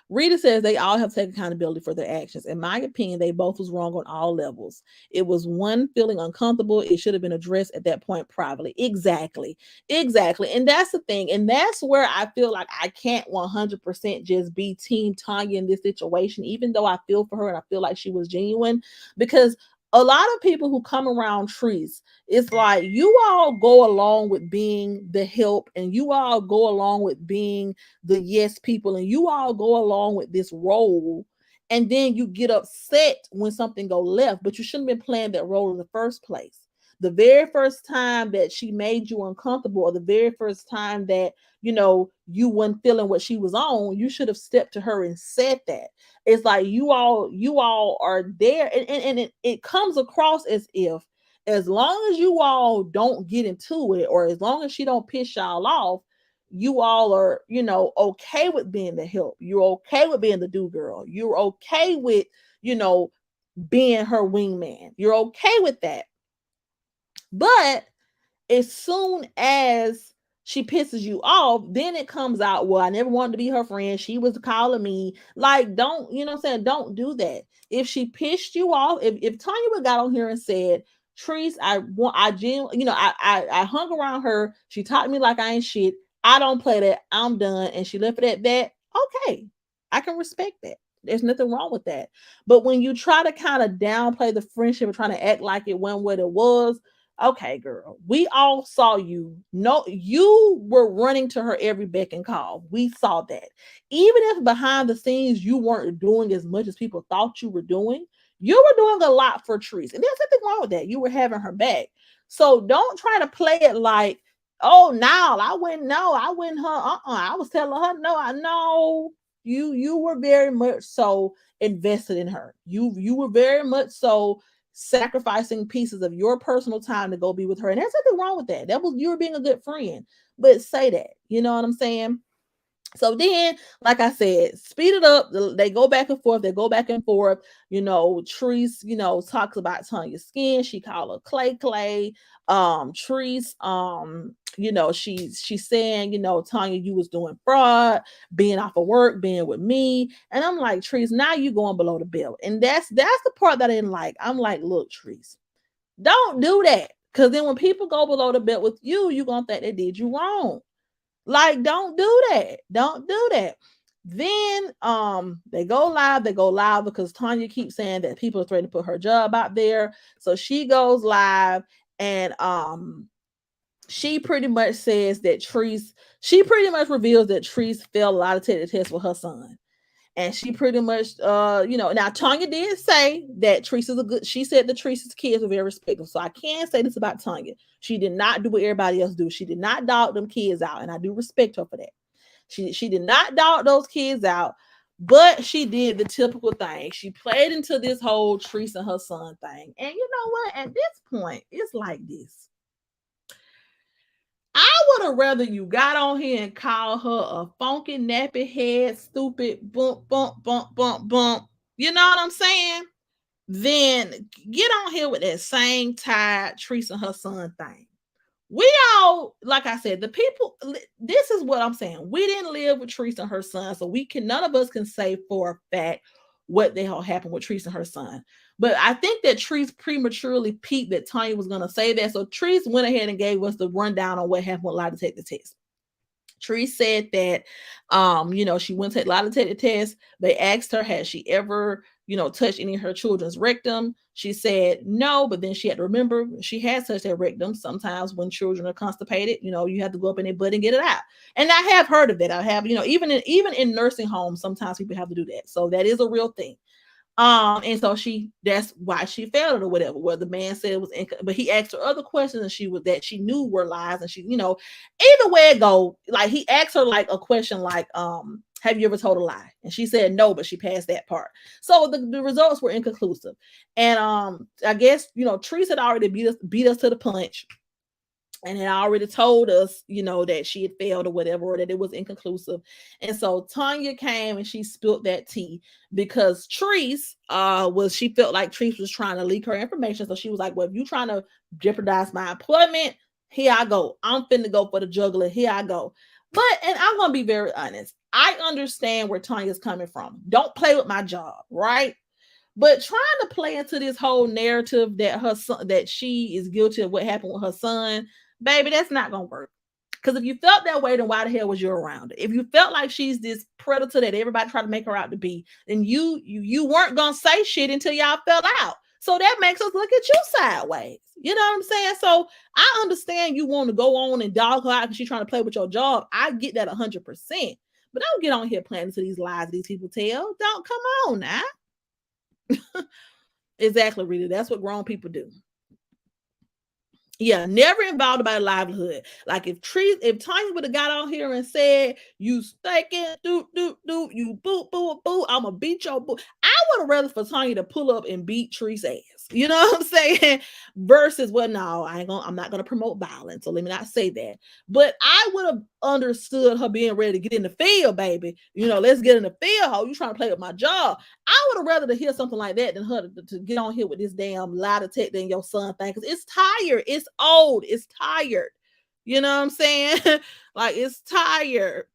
Rita says they all have to take accountability for their actions. In my opinion, they both was wrong on all levels. It was one feeling uncomfortable. It should have been addressed at that point privately. Exactly. And that's the thing. And that's where I feel like I can't 100% just be Team Tonya in this situation, even though I feel for her and I feel like she was genuine, because a lot of people who come around Treese, it's like you all go along with being the help, and you all go along with being the yes people, and you all go along with this role, and then you get upset when something go left, but you shouldn't have been playing that role in the first place. The very first time that she made you uncomfortable, or the very first time that you weren't feeling what she was on, you should have stepped to her and said that. It's like you all are there, and it comes across as if, as long as you all don't get into it, or as long as she don't piss y'all off, you all are, okay with being the help. You're okay with being the do girl. You're okay with, being her wingman. You're okay with that. But as soon as she pisses you off, then it comes out, well, I never wanted to be her friend. She was calling me. Like, don't, you know what I'm saying? Don't do that. If she pissed you off, if Tonya would got on here and said, Treese, I hung around her. She talked to me like I ain't shit. I don't play that. I'm done. And she left it at that. Okay. I can respect that. There's nothing wrong with that. But when you try to kind of downplay the friendship and trying to act like it went what it was, okay, girl, we all saw you. No, you were running to her every beck and call. We saw that. Even if behind the scenes you weren't doing as much as people thought you were doing, you were doing a lot for Trese. And there's nothing wrong with that. You were having her back. So don't try to play it like, oh, now I wouldn't her. I was telling her no, I know you were very much so invested in her. You were very much so sacrificing pieces of your personal time to go be with her. And there's nothing wrong with that. That was you were being a good friend. But say that. You know what I'm saying? So then, like I said, speed it up. They go back and forth. They go back and forth. Trese, talks about Tonya's skin. She called her clay. Trese, she's saying, Tonya, you was doing fraud, being off of work, being with me. And I'm like, Trese, now you going below the belt. And that's the part that I didn't like. I'm like, look, Trese, don't do that. Because then when people go below the belt with you, you're gonna think they did you wrong. Like, don't do that. Don't do that. Then they go live because Tonya keeps saying that people are threatening to put her job out there. So she goes live and she pretty much says that she pretty much reveals that Trese failed a lot of tests with her son. And she pretty much, now Tonya did say that she said that Trese's kids were very respectful. So I can say this about Tonya. She did not do what everybody else do. She did not dog them kids out. And I do respect her for that. She did not dog those kids out, but she did the typical thing. She played into this whole Trese and her son thing. And you know what? At this point, it's like this. I would have rather you got on here and call her a funky nappy head, stupid bump, bump, bump, bump, bump. You know what I'm saying? Then get on here with that same tired Trese and her son thing. We all, like I said, the people, this is what I'm saying. We didn't live with Trese and her son, so none of us can say for a fact what the hell happened with Trese and her son. But I think that Trese prematurely peeped that Tonya was going to say that. So Trese went ahead and gave us the rundown on what happened with lie detector test. Trese said that, she went to take a lie detector test. They asked her, had she ever, touched any of her children's rectum? She said no, but then she had to remember she has touched their rectum. Sometimes when children are constipated, you have to go up in their butt and get it out. And I have heard of it. I have, even in nursing homes, sometimes people have to do that. So that is a real thing. And so that's why she failed it or whatever. Where the man said it was, but he asked her other questions and she knew were lies. And either way it go, like he asked her like a question like, have you ever told a lie? And she said no, but she passed that part. So the results were inconclusive. And I guess, Trese had already beat us to the punch. And had already told us, that she had failed or whatever, or that it was inconclusive. And so Tonya came and she spilled that tea because Trese she felt like Trese was trying to leak her information. So she was like, well, if you're trying to jeopardize my employment, here I go. I'm finna go for the juggler. Here I go. And I'm going to be very honest. I understand where Tonya's coming from. Don't play with my job, right? But trying to play into this whole narrative that her son, that she is guilty of what happened with her son, baby, that's not gonna work. Because if you felt that way, then why the hell was you around her? If you felt like she's this predator that everybody tried to make her out to be, then you weren't gonna say shit until y'all fell out. So that makes us look at you sideways. You know what I'm saying? So I understand you want to go on and dog her out because she's trying to play with your job. I get that 100%. But don't get on here playing into these lies these people tell. Don't come on now. Exactly, Rita. That's what grown people do. Yeah, never involved about a livelihood. Like if Tonya would have got on here and said, you stinking, you boo, I'ma beat your boo. I would have rather for Tonya to pull up and beat Trese's ass. You know what I'm saying? Versus, well, no, I'm not gonna promote violence. So let me not say that. But I would have understood her being ready to get in the field, baby. Let's get in the field, ho. You trying to play with my job. I would have rather to hear something like that than her to get on here with this damn lie detector and your son thing. Because it's tired. It's old. It's tired. You know what I'm saying? Like, it's tired.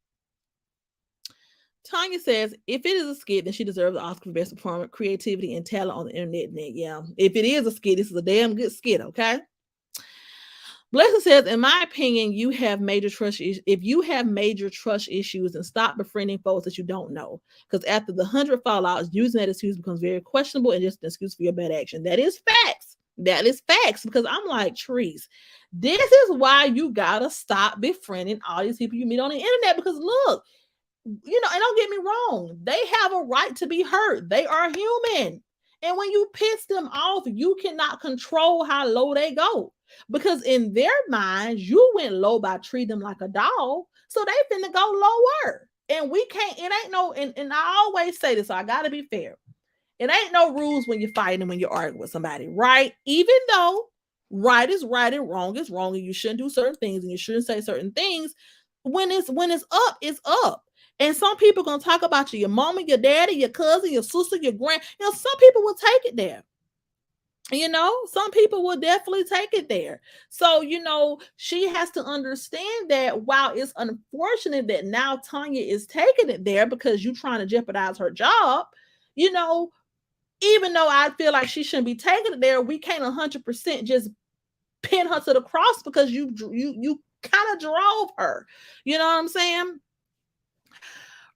Tonya says, if it is a skit, then she deserves the Oscar for Best Performance, Creativity, and Talent on the Internet. Yeah. If it is a skit, this is a damn good skit, okay? Blessing says, in my opinion, you have major trust issues. If you have major trust issues, and stop befriending folks that you don't know. Because after the 100 fallouts, using that excuse becomes very questionable and just an excuse for your bad action. That is facts. That is facts. Because I'm like, Trese, this is why you gotta stop befriending all these people you meet on the internet. Because look, and don't get me wrong, they have a right to be hurt. They are human. And when you piss them off, you cannot control how low they go. Because in their minds, you went low by treating them like a dog. So they finna go lower. And we can't, it ain't no, and I always say this, so I gotta be fair. It ain't no rules when you're fighting and when you're arguing with somebody, right? Even though right is right and wrong is wrong, and you shouldn't do certain things and you shouldn't say certain things. When it's up, it's up. And some people are gonna talk about you, your mama, your daddy, your cousin, your sister, your grand. Some people will take it there. Some people will definitely take it there. So, she has to understand that while it's unfortunate that now Tonya is taking it there because you're trying to jeopardize her job, even though I feel like she shouldn't be taking it there, we can't 100% just pin her to the cross because you kind of drove her. You know what I'm saying?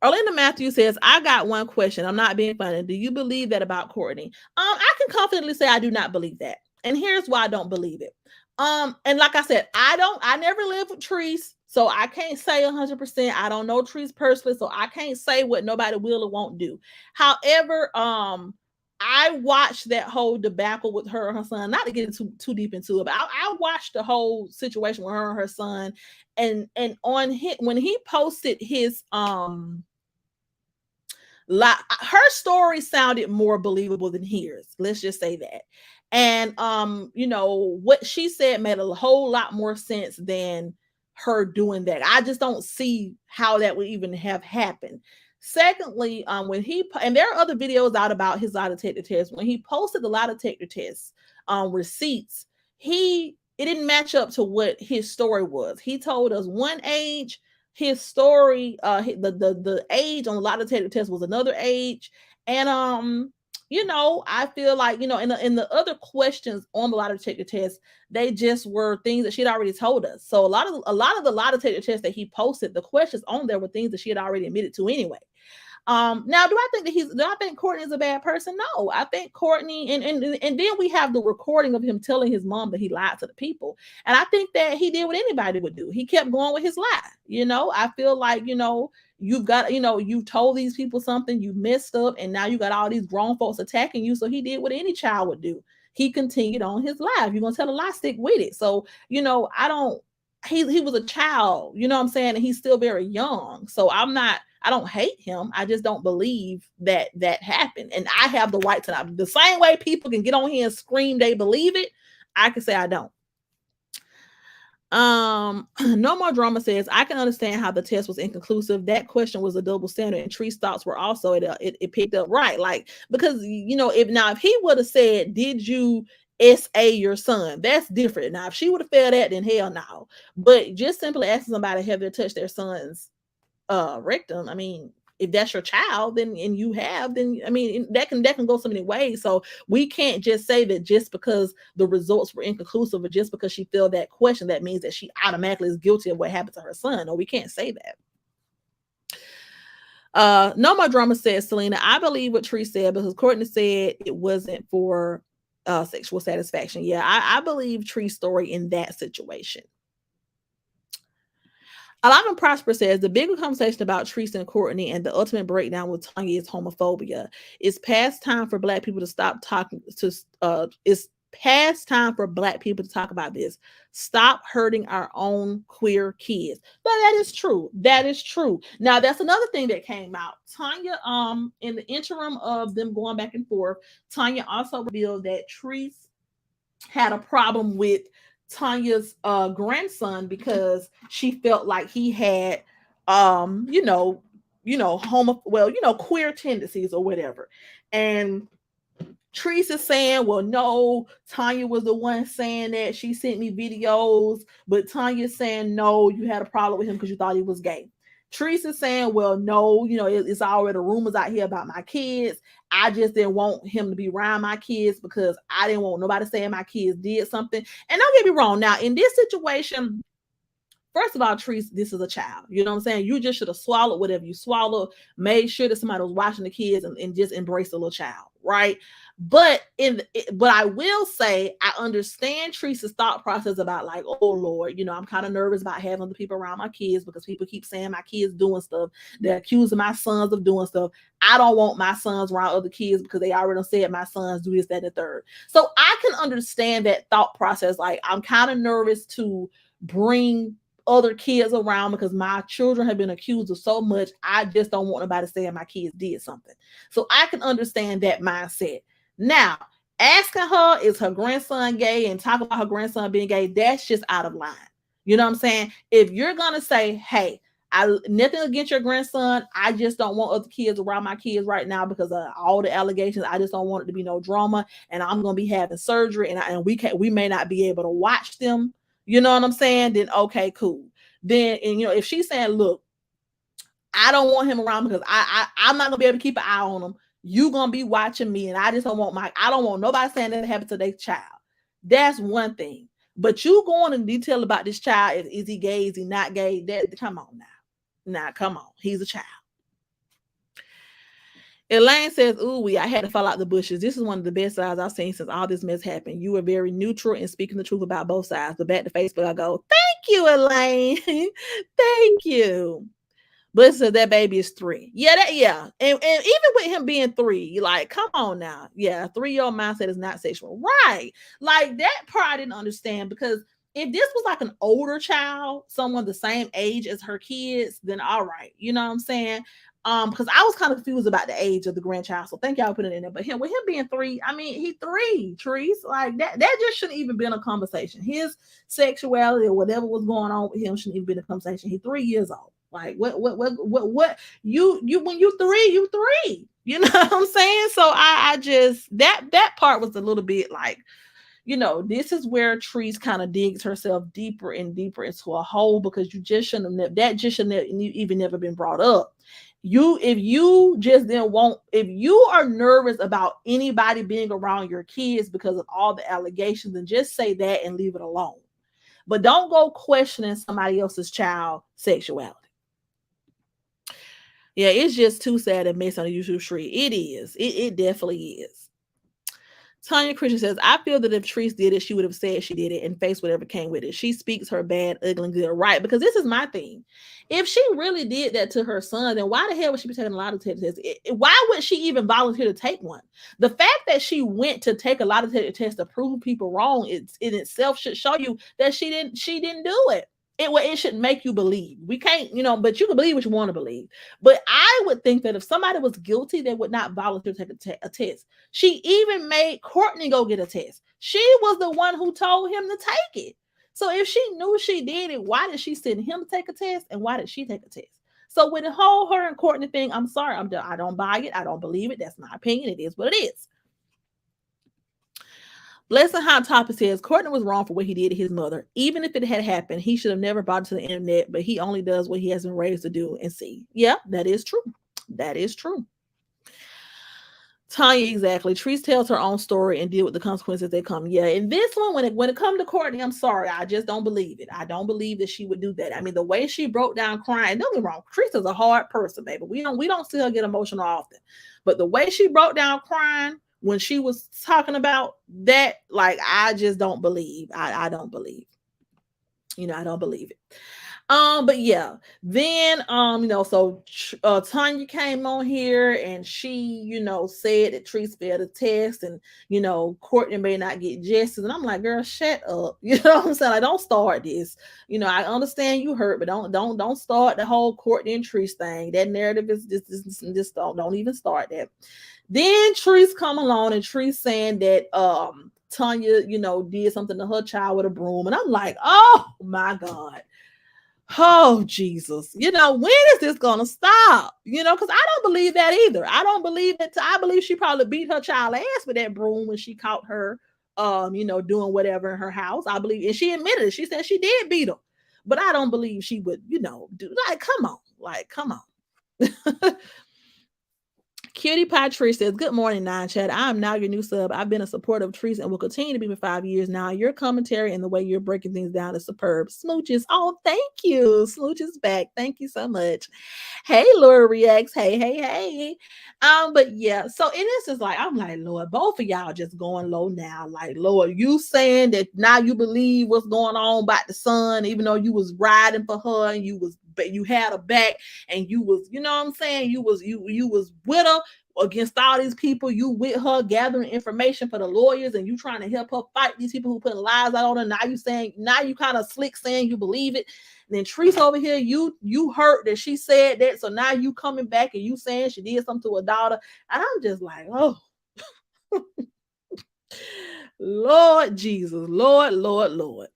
Orlando Matthews says, I got one question. I'm not being funny. Do you believe that about Courtney? I can confidently say I do not believe that. And here's why I don't believe it. And like I said, I never lived with Trese, so I can't say 100%. I don't know Trese personally, so I can't say what nobody will or won't do. However, I watched that whole debacle with her and her son, not to get too deep into it, but I watched the whole situation with her and her son, and on when he posted his her story sounded more believable than his. Let's just say that. And what she said made a whole lot more sense than her doing that. I just don't see how that would even have happened. Secondly, when and there are other videos out about his lie detector test. When he posted the lie detector test receipts, it didn't match up to what his story was. He told us one age. His story, the age on the lie detector test was another age, and I feel like in the other questions on the lie detector test, they just were things that she had already told us. So a lot of the lie detector tests that he posted, the questions on there were things that she had already admitted to anyway. Now, do I think Courtney is a bad person? No, I think Courtney, and then we have the recording of him telling his mom that he lied to the people. And I think that he did what anybody would do. He kept going with his lie. I feel like, you've got, you told these people something, you messed up, and now you got all these grown folks attacking you. So he did what any child would do. He continued on his life. You're gonna tell a lie, stick with it. So, he was a child, you know what I'm saying? And he's still very young. So I don't hate him. I just don't believe that happened. And I have the right to not. The same way people can get on here and scream they believe it, I can say I don't. No More Drama says, I can understand how the test was inconclusive. That question was a double standard, and Tree's thoughts were also it picked up right. Like, because if he would have said, did you SA your son, that's different. Now if she would have failed that, then hell no. But just simply asking somebody have they touched their son's rectum, I mean, if that's your child, then and you have, then I mean that can go so many ways. So we can't just say that just because the results were inconclusive or just because she failed that question, that means that she automatically is guilty of what happened to her son. No, we can't say that. No More Drama says, Selena, I believe what Tree said because Courtney said it wasn't for sexual satisfaction. Yeah, I believe Tree's story in that situation. Alan Prosper says the bigger conversation about Trese and Courtney and the ultimate breakdown with Tonya is homophobia. It's past time for Black people to stop talking to. It's past time for Black people to talk about this. Stop hurting our own queer kids. But that is true. That is true. Now that's another thing that came out. Tonya, in the interim of them going back and forth, Tonya also revealed that Trese had a problem with Tonya's grandson because she felt like he had queer tendencies or whatever. And Trese is saying, well, no, Tonya was the one saying that. She sent me videos, but Tonya's saying, no, you had a problem with him because you thought he was gay. Trese is saying, well, no, it's already rumors out here about my kids. I just didn't want him to be around my kids because I didn't want nobody saying my kids did something. And don't get me wrong. Now, in this situation, first of all, Trese, this is a child. You know what I'm saying? You just should have swallowed whatever you swallowed, made sure that somebody was watching the kids and just embrace the little child, right? But I will say I understand Trese's thought process about like, oh Lord, I'm kind of nervous about having other people around my kids because people keep saying my kids doing stuff. They're accusing my sons of doing stuff. I don't want my sons around other kids because they already said my sons do this, that, and the third. So I can understand that thought process. Like, I'm kind of nervous to bring other kids around because my children have been accused of so much. I just don't want nobody saying my kids did something. So I can understand that mindset. Now, asking her, is her grandson gay, and talking about her grandson being gay, that's just out of line. You know what I'm saying? If you're going to say, hey, nothing against your grandson, I just don't want other kids around my kids right now because of all the allegations. I just don't want it to be no drama, and I'm going to be having surgery, and we may not be able to watch them. You know what I'm saying? Then okay, cool. Then, and if she's saying, look, I don't want him around because I'm not gonna be able to keep an eye on him. You gonna be watching me, and I don't want nobody saying that happened to their child. That's one thing. But you going in detail about this child, is he gay, is he not gay? Come on now. Nah, come on. He's a child. Elaine says, ooh, I had to fall out the bushes. This is one of the best sides I've seen since all this mess happened. You were very neutral and speaking the truth about both sides. But back to Facebook, I go, thank you, Elaine. Thank you. But says that baby is 3. Yeah. And even with him being 3, you're like, come on now. Yeah, 3-year-old mindset is not sexual. Right. Like, that part I didn't understand, because if this was like an older child, someone the same age as her kids, then all right. You know what I'm saying? Because I was kind of confused about the age of the grandchild. So thank y'all for putting it in there. But with him being 3, I mean, he 3, Trese. Like, that just shouldn't even been a conversation. His sexuality or whatever was going on with him shouldn't even been a conversation. He's 3 years old. Like, what you when you 3, you 3. You know what I'm saying? So I just that part was a little bit like, this is where Trese kind of digs herself deeper and deeper into a hole, because you just shouldn't have, that just shouldn't have even never been brought up. If you are nervous about anybody being around your kids because of all the allegations, then just say that and leave it alone. But don't go questioning somebody else's child sexuality. Yeah, it's just too sad and mess on the YouTube street. It is. It definitely is. Tonya Christian says, I feel that if Trese did it, she would have said she did it and faced whatever came with it. She speaks her bad, ugly, and good. Right, because this is my thing. If she really did that to her son, then why the hell would she be taking a lot of tests? Why would she even volunteer to take one? The fact that she went to take a lot of tests to prove people wrong, in itself should show you that she didn't do it. It should make you believe. We can't, but you can believe what you want to believe. But I would think that if somebody was guilty, they would not volunteer to take a test. She even made Courtney go get a test. She was the one who told him to take it. So if she knew she did it, why did she send him to take a test? And why did she take a test? So with the whole her and Courtney thing, I'm sorry. I don't buy it. I don't believe it. That's my opinion. It is what it is. Blessing Hot Topic says, Courtney was wrong for what he did to his mother. Even if it had happened, he should have never brought it to the internet, but he only does what he has been raised to do and see. Yeah, that is true. That is true. Tonya, exactly. Trese tells her own story and deal with the consequences that come. Yeah, and this one, when it comes to Courtney, I'm sorry. I just don't believe it. I don't believe that she would do that. I mean, the way she broke down crying, don't get me wrong, Trese is a hard person, baby. We don't see her get emotional often. But the way she broke down crying when she was talking about that, like, I just don't believe. I don't believe. I don't believe it. But yeah, then so Tonya came on here and she, said that Trese failed a test, and Courtney may not get justice. And I'm like, girl, shut up. You know what I'm saying? Like, don't start this. I understand you hurt, but don't start the whole Courtney and Trese thing. That narrative is just don't even start that. Then Trese come along and Trese saying that Tonya, did something to her child with a broom. And I'm like, oh my God. Oh, Jesus. When is this going to stop? Because I don't believe that either. I don't believe it. I believe she probably beat her child ass with that broom when she caught her, doing whatever in her house. I believe, and she admitted it. She said she did beat him. But I don't believe she would, do, like, come on. Like, come on. Cutie Pie Tree says, "Good morning, Nine Chat. I am now your new sub. I've been a supporter of Trees and will continue to be for 5 years now. Your commentary and the way you're breaking things down is superb. Smooches. Oh, thank you. Smooches back. Thank you so much. Hey, Laura Reacts. Hey, hey, hey. But yeah, so in this is like, I'm like, Lord, both of y'all just going low now. Like, Lord, you saying that now you believe what's going on about the son, even though you was riding for her and you had her back and you was, you know what I'm saying? You was with her against all these people. You with her gathering information for the lawyers and you trying to help her fight these people who putting lies out on her. Now you kind of slick saying you believe it. And then Trese over here, you heard that she said that, so now you coming back and you saying she did something to her daughter. And I'm just like, oh, Lord Jesus, Lord, Lord, Lord.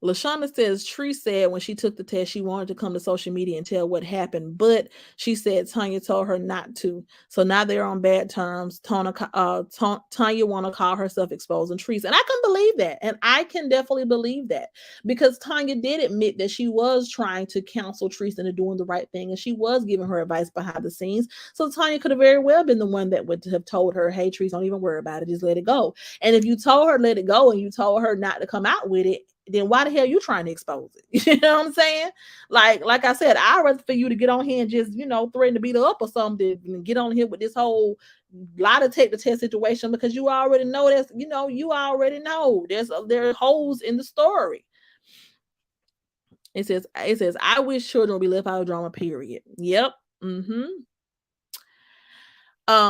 LaShonda says Tree said when she took the test, she wanted to come to social media and tell what happened, but she said Tonya told her not to. So now they're on bad terms. Tonya want to call herself exposing Trees. And I can believe that. And I can definitely believe that because Tonya did admit that she was trying to counsel Trees into doing the right thing. And she was giving her advice behind the scenes. So Tonya could have very well been the one that would have told her, hey, Trees, don't even worry about it. Just let it go. And if you told her, let it go, and you told her not to come out with it, then why the hell you trying to expose it? You know what I'm saying? Like I said, I'd rather for you to get on here and just, threaten to beat her up or something and get on here with this whole lie detector test situation because you already know you already know there are holes in the story. It says, I wish children would be left out of drama, period. Yep. Mm-hmm.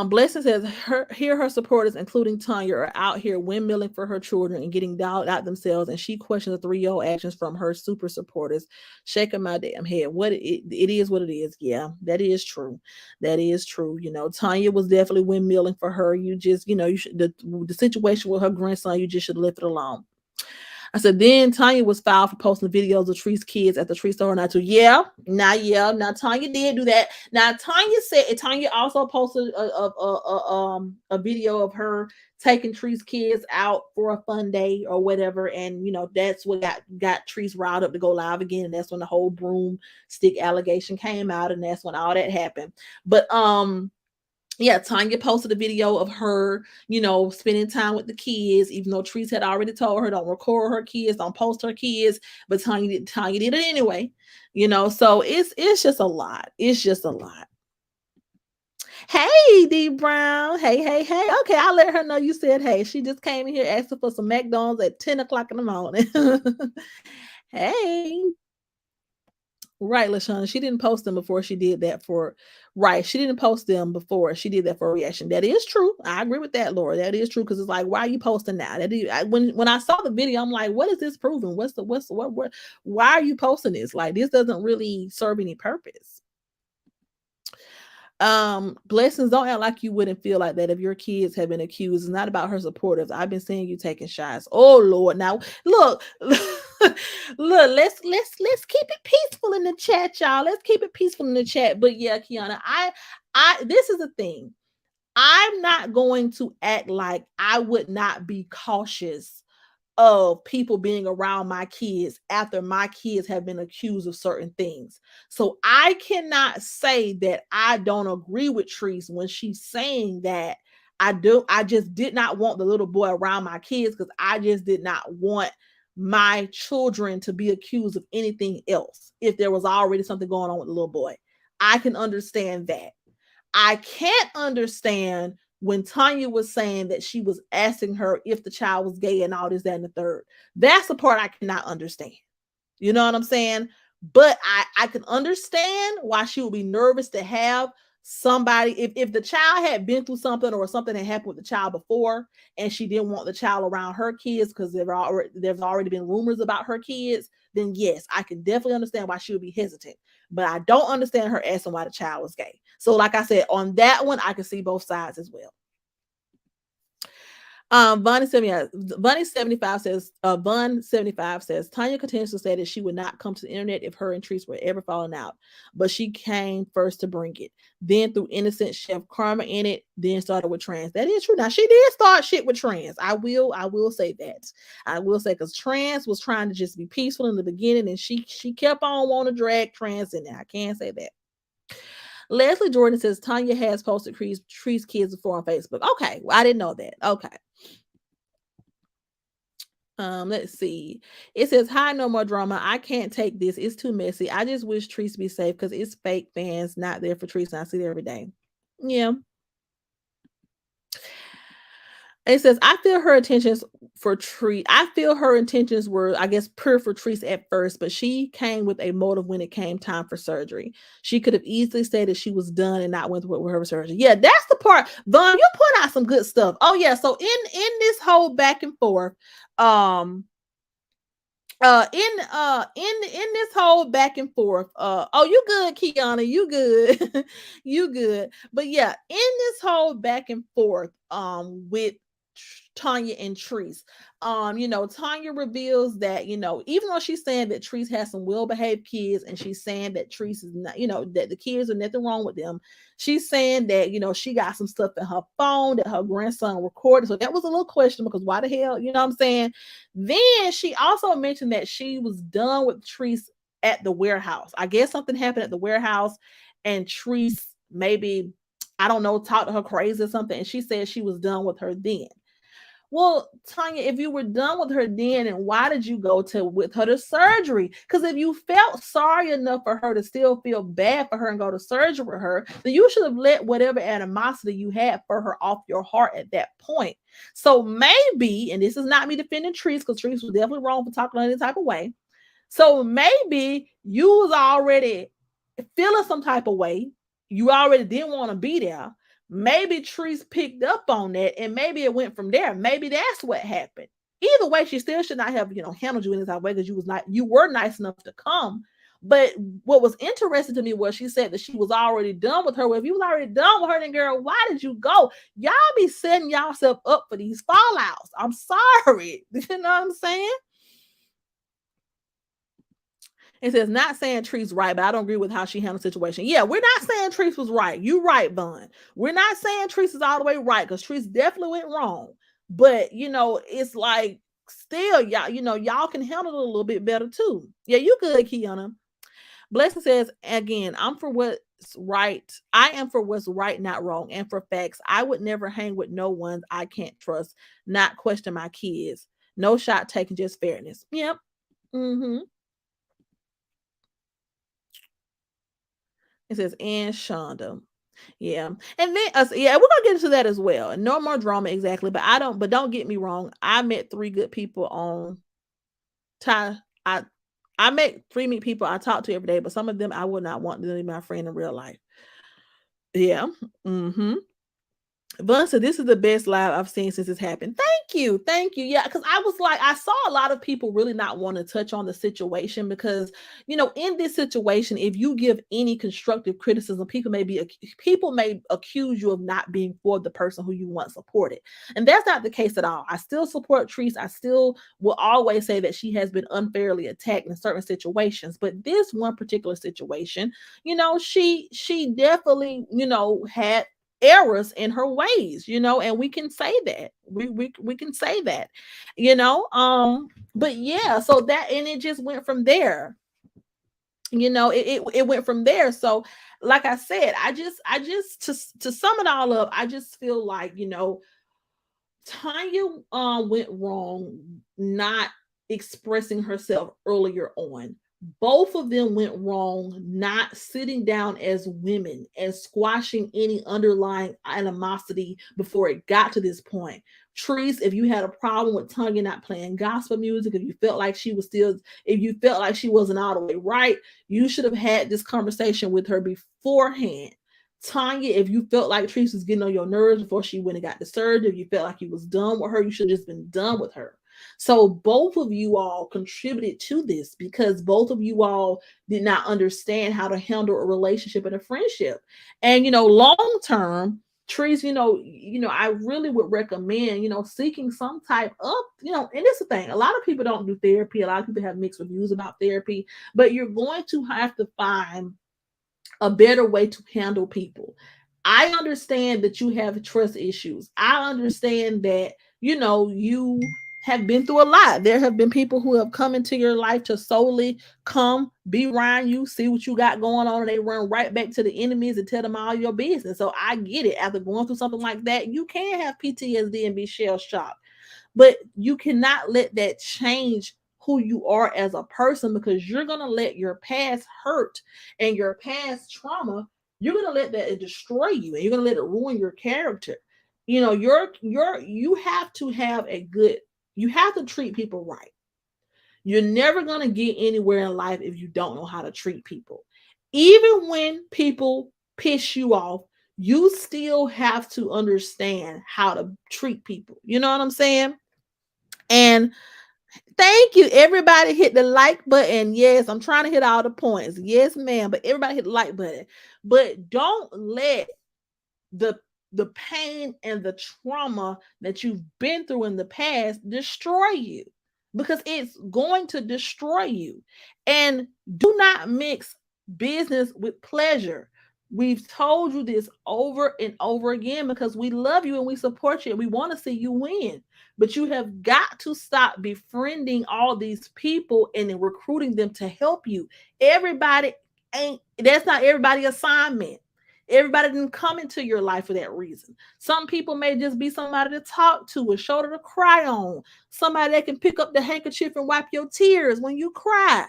Blessing says her supporters, including Tonya, are out here windmilling for her children and getting dogged out themselves, and she questions the 3-year-old actions from her super supporters. Shaking my damn head. What it is what it is. Yeah, that is true. That is true. Tonya was definitely windmilling for her. You just, you should the situation with her grandson, you just should have left it alone. I said, then Tonya was filed for posting videos of Tree's kids at the tree store. Now, yeah. Now Tonya did do that. Now, Tonya also posted a video of her taking Tree's kids out for a fun day or whatever. And, that's what got Tree's riled up to go live again. And that's when the whole broom stick allegation came out. And that's when all that happened. But, yeah, Tonya posted a video of her, spending time with the kids, even though Trese had already told her don't record her kids, don't post her kids, but Tonya did it anyway, so it's just a lot. It's just a lot. Hey, D Brown. Hey. Okay, I'll let her know you said hey. She just came in here asking for some McDonald's at 10 o'clock in the morning. Hey. Right, LaShawn. She didn't post them before she did that she didn't post them before she did that for a reaction. That is true. I agree with that, Laura. That is true because it's like, why are you posting now? When I saw the video, I'm like, what is this proving? Why are you posting this? Like, this doesn't really serve any purpose. Blessings, don't act like you wouldn't feel like that if your kids have been accused. It's not about her supporters. I've been seeing you taking shots. Oh Lord. Now look, let's keep it peaceful in the chat, y'all. Let's keep it peaceful in the chat. But yeah, Kiana, this is the thing. I'm not going to act like I would not be cautious of people being around my kids after my kids have been accused of certain things. So I cannot say that I don't agree with Trese when she's saying that I just did not want the little boy around my kids because I just did not want my children to be accused of anything else if there was already something going on with the little boy. I can understand that. I can't understand when Tonya was saying that she was asking her if the child was gay and all this, that, and the third. That's the part I cannot understand. You know what I'm saying? But I can understand why she would be nervous to have somebody, if the child had been through something or something had happened with the child before and she didn't want the child around her kids because there's already been rumors about her kids, then yes, I can definitely understand why she would be hesitant. But I don't understand her asking why the child was gay. So like I said, on that one, I can see both sides as well. Bunny 75 says, Bun 75 says, Tonya continues to say that she would not come to the internet if her and Trese were ever falling out, but she came first to bring it. Then through innocent chef karma in it, then started with trans. That is true. Now she did start shit with trans. I will say that. I will say because trans was trying to just be peaceful in the beginning, and she kept on wanting to drag trans in there. I can't say that. Leslie Jordan says Tonya has posted Tree's kids before on Facebook. Okay, well, I didn't know that. Okay. Let's see. It says, "Hi, no more drama. I can't take this. It's too messy. I just wish Treese be safe because it's fake fans not there for Treese, and I see it every day." Yeah. It says, I feel her intentions for Tree. I feel her intentions were, I guess, pure for Treese at first, but she came with a motive when it came time for surgery. She could have easily stated she was done and not went with her surgery. Yeah, that's the part. Vaughn, you put out some good stuff. Oh yeah. So in this whole back and forth, um, in this whole back and forth, oh, you good, Kiana, you good. You good. But yeah, in this whole back and forth with Tonya and Trese, Tonya reveals that, even though she's saying that Trese has some well-behaved kids, and she's saying that Trese is not, that the kids are nothing wrong with them, she's saying that, she got some stuff in her phone that her grandson recorded. So that was a little question, because why the hell, you know what I'm saying? Then she also mentioned that she was done with Trese at the warehouse. I guess something happened at the warehouse, and Trese maybe, I don't know, talked to her crazy or something, and she said she was done with her then. Well, Tonya, if you were done with her then, and why did you go to with her to surgery? Because if you felt sorry enough for her to still feel bad for her and go to surgery with her, then you should have let whatever animosity you had for her off your heart at that point. So maybe, and this is not me defending Trese, because Trese was definitely wrong for talking any type of way. So maybe you was already feeling some type of way. You already didn't want to be there. Maybe Trese picked up on that, and maybe it went from there. Maybe that's what happened. Either way, she still should not have, handled you in this type of way, because you were nice enough to come. But what was interesting to me was she said that she was already done with her. Well, if you was already done with her, then girl, why did you go? Y'all be setting yourself up for these fallouts. I'm sorry. You know what I'm saying? It says, not saying Treese right, but I don't agree with how she handled the situation. Yeah, we're not saying Treese was right. You right, Bun. We're not saying Treese is all the way right, because Treese definitely went wrong. But it's like, still, y'all can handle it a little bit better too. Yeah, you good, Kiana. Blessing says, again, I'm for what's right. I am for what's right, not wrong, and for facts. I would never hang with no one I can't trust, not question my kids. No shot taken, just fairness. Yep. Mm-hmm. It says, and Shonda. Yeah. And then yeah, we're gonna get into that as well. No more drama, exactly. But don't get me wrong. I met three good people on Ty. I met three meet people I talk to every day, but some of them I would not want to be my friend in real life. Yeah. Mm-hmm. Vaughn said, this is the best live I've seen since it's happened. Thank you. Thank you. Yeah, because I was like, I saw a lot of people really not want to touch on the situation because, in this situation, if you give any constructive criticism, people may accuse you of not being for the person who you once supported. And that's not the case at all. I still support Trese. I still will always say that she has been unfairly attacked in certain situations. But this one particular situation, she definitely, had errors in her ways, and we can say that. We can say that, but yeah, so that, and it just went from there. It went from there. So like I said, I just to sum it all up, I just feel like, Tanya went wrong not expressing herself earlier on. Both of them went wrong not sitting down as women and squashing any underlying animosity before it got to this point. Trese, if you had a problem with Tanya not playing gospel music, if you felt like she wasn't all the way right, you should have had this conversation with her beforehand. Tonya, if you felt like Trese was getting on your nerves before she went and got the surgery, if you felt like you was done with her, you should have just been done with her. So both of you all contributed to this because both of you all did not understand how to handle a relationship and a friendship. And long term, Trees, I really would recommend, seeking some type of, and it's the thing. A lot of people don't do therapy. A lot of people have mixed reviews about therapy, but you're going to have to find a better way to handle people. I understand that you have trust issues. I understand that, you have been through a lot. There have been people who have come into your life to solely come, be around you, see what you got going on, and they run right back to the enemies and tell them all your business. So I get it. After going through something like that, you can have PTSD and be shell shocked, but you cannot let that change who you are as a person, because you're going to let your past hurt and your past trauma, you're going to let that destroy you, and you're going to let it ruin your character. You have to have a good, you have to treat people right. You're never going to get anywhere in life if you don't know how to treat people. Even when people piss you off, you still have to understand how to treat people. You know what I'm saying? And thank you. Everybody hit the like button. Yes, I'm trying to hit all the points. Yes, ma'am. But everybody hit the like button. But don't let the the pain and the trauma that you've been through in the past destroy you, because it's going to destroy you. And do not mix business with pleasure. We've told you this over and over again because we love you and we support you and we want to see you win. But you have got to stop befriending all these people and then recruiting them to help you. Everybody that's not everybody assignment. Everybody didn't come into your life for that reason. Some people may just be somebody to talk to, a shoulder to cry on, somebody that can pick up the handkerchief and wipe your tears when you cry.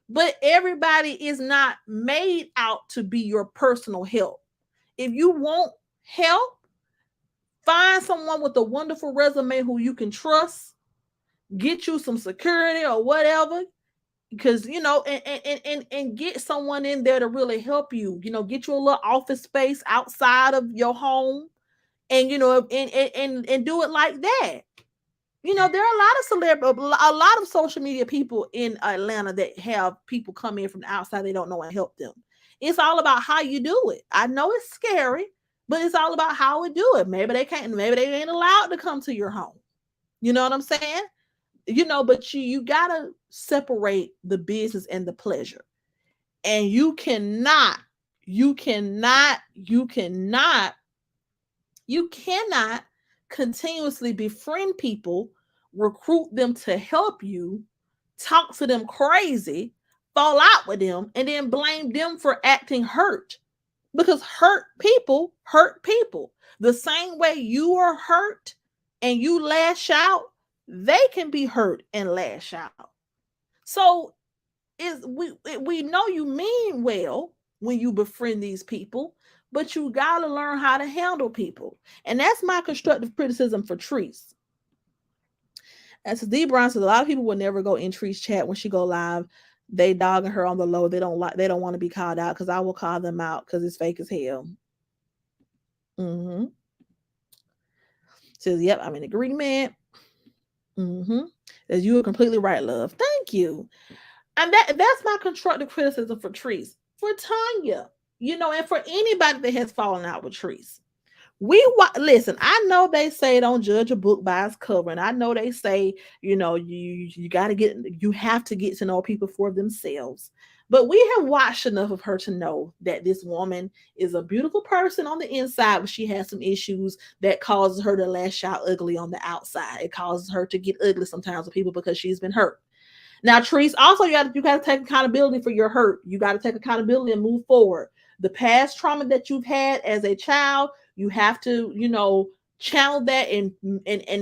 But everybody is not made out to be your personal help. If you want help, find someone with a wonderful resume who you can trust, get you some security or whatever, because and get someone in there to really help you, get you a little office space outside of your home, and and do it like that. There are a lot of a lot of social media people in Atlanta that have people come in from the outside they don't know and help them. It's all about how you do it. I know it's scary, but it's all about how we do it. Maybe they ain't allowed to come to your home. You know what I'm saying? But you gotta separate the business and the pleasure. And you cannot continuously befriend people, recruit them to help you, talk to them crazy, fall out with them, and then blame them for acting hurt. Because hurt people. The same way you are hurt and you lash out, they can be hurt and lash out. So is we know you mean well when you befriend these people, but you gotta learn how to handle people. And that's my constructive criticism for Trese. As D Brown says, a lot of people will never go in Tree's chat when she go live. They dogging her on the low. They don't want to be called out, because I will call them out because it's fake as hell. Mm-hmm. Says, yep, I'm in agreement. Mm-hmm. Says, you are completely right, love. Thank you. And that's my constructive criticism for Trese. For Tonya, and for anybody that has fallen out with Trese. Listen, I know they say don't judge a book by its cover, and I know they say, you have to get to know people for themselves. But we have watched enough of her to know that this woman is a beautiful person on the inside, but she has some issues that causes her to lash out ugly on the outside. It causes her to get ugly sometimes with people because she's been hurt. Now, Trese, also you got to take accountability for your hurt. You got to take accountability and move forward. The past trauma that you've had as a child, you have to, channel that and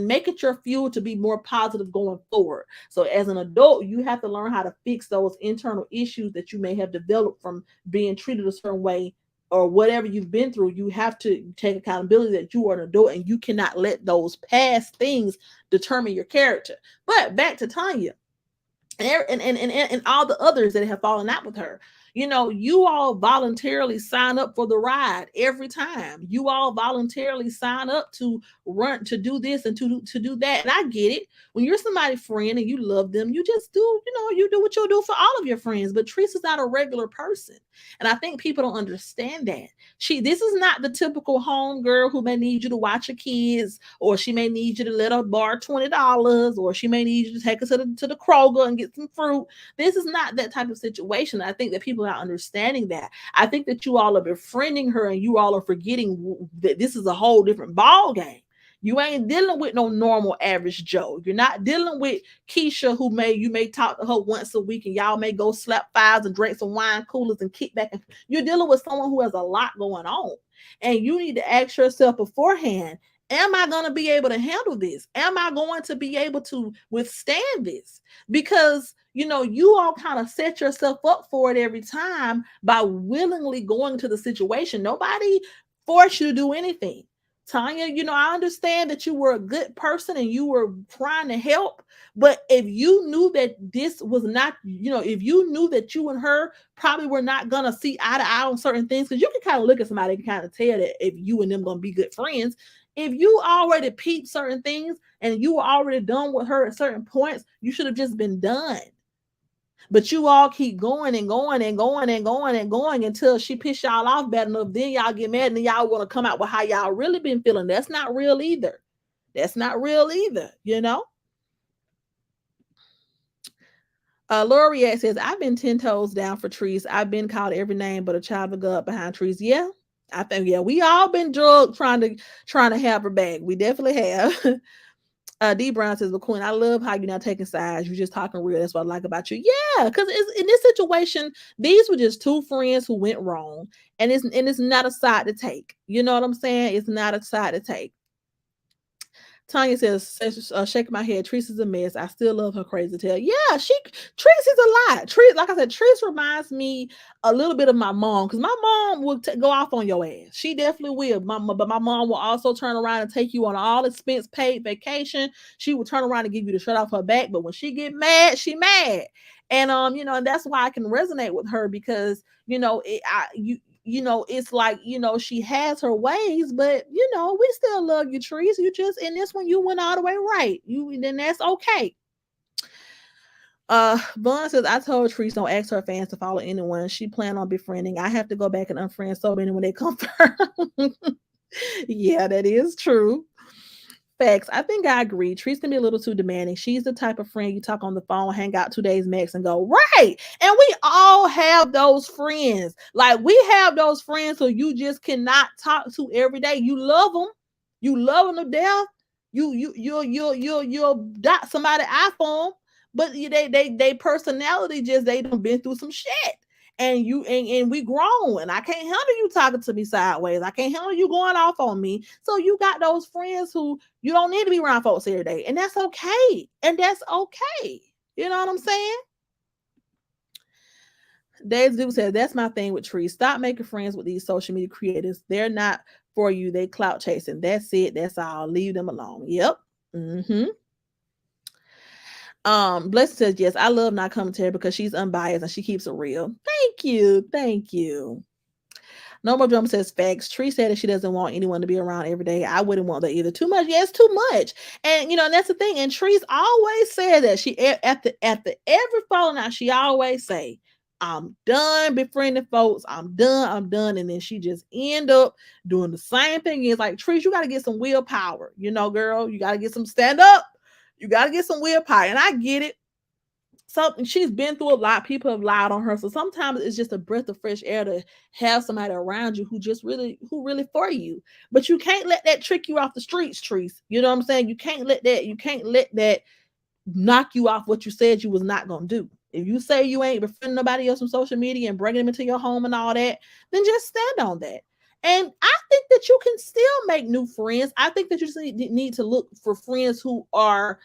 make it your fuel to be more positive going forward. So as an adult, you have to learn how to fix those internal issues that you may have developed from being treated a certain way or whatever you've been through. You have to take accountability that you are an adult and you cannot let those past things determine your character. But back to Tonya and all the others that have fallen out with her. You all voluntarily sign up for the ride every time. You all voluntarily sign up to run, to do this and to do that. And I get it. When you're somebody's friend and you love them, you just do, you do what you'll do for all of your friends. But Teresa's not a regular person. And I think people don't understand that. This is not the typical home girl who may need you to watch your kids, or she may need you to let her borrow $20, or she may need you to take her to the Kroger and get some fruit. This is not that type of situation. I think that people are understanding that. I think that you all are befriending her and you all are forgetting that this is a whole different ball game. You ain't dealing with no normal average Joe. You're not dealing with Keisha, who you may talk to her once a week and y'all may go slap fives and drink some wine coolers and kick back. You're dealing with someone who has a lot going on. And you need to ask yourself beforehand, am I going to be able to handle this? Am I going to be able to withstand this? Because you all kind of set yourself up for it every time by willingly going to the situation. Nobody forced you to do anything. Tonya, I understand that you were a good person and you were trying to help, but if you knew that this was not, if you knew that you and her probably were not going to see eye to eye on certain things, because you can kind of look at somebody and kind of tell that if you and them going to be good friends. If you already peeped certain things and you were already done with her at certain points, you should have just been done. But you all keep going and going and going and going and going until she piss y'all off bad enough. Then y'all get mad and then y'all want to come out with how y'all really been feeling. That's not real either. That's not real either. L'Oreal says, I've been 10 toes down for Trese. I've been called every name but a child of God behind Trese. Yeah. I think, yeah, we all been drugged trying to have her back. We definitely have. D Brown says, "Well, Queen, I love how you're not taking sides. You're just talking real. That's what I like about you." Yeah, because in this situation, these were just two friends who went wrong, and it's not a side to take. You know what I'm saying? It's not a side to take. Tonya says, shaking my head, Trese is a mess. I still love her crazy tail. Yeah, Trese is a lot. Trese, like I said, Trese reminds me a little bit of my mom, because my mom will go off on your ass. She definitely will. But my mom will also turn around and take you on all expense paid vacation. She will turn around and give you the shirt off her back. But when she get mad, she mad. And and that's why I can resonate with her, because it's like, she has her ways, but we still love you, Trese. You just, in this one, you went all the way right. Then that's okay. Vaughn says, I told Trese don't ask her fans to follow anyone. She planned on befriending. I have to go back and unfriend so many when they come for Yeah, that is true. Facts. I think I agree. Trese can be a little too demanding. She's the type of friend you talk on the phone, hang out 2 days max, and go, right. And we all have those friends. Like, we have those friends who you just cannot talk to every day. You love them. You love them to death. You'll dot somebody iPhone, but they personality just, they done been through some shit. And we grown, and I can't handle you talking to me sideways. I can't handle you going off on me. So you got those friends who you don't need to be around folks every day, and that's okay. And that's okay. You know what I'm saying? Dave's Duke says, that's my thing with Trese. Stop making friends with these social media creators. They're not for you. They clout chasing. That's it. That's all. Leave them alone. Yep. Mm-hmm. Blessing says, yes, I love not commentary because she's unbiased and she keeps it real. Thank you. Thank you. No More Drum says, facts. Tree said that she doesn't want anyone to be around every day. I wouldn't want that either. Too much. Yeah, it's too much. And and that's the thing. And Tree's always said that she at the every falling out, she always say, I'm done befriending folks. I'm done. And then she just end up doing the same thing. It's like, Trees, you got to get some willpower. Girl, you got to get some stand up. You got to get some willpower. And I get it. Something, she's been through a lot. People have lied on her. So sometimes it's just a breath of fresh air to have somebody around you who really for you. But you can't let that trick you off the streets, Trese. You know what I'm saying? You can't let that knock you off what you said you was not gonna do. If you say you ain't befriending nobody else on social media and bringing them into your home and all that, then just stand on that. And I think that you can still make new friends. I think that you just need to look for friends who are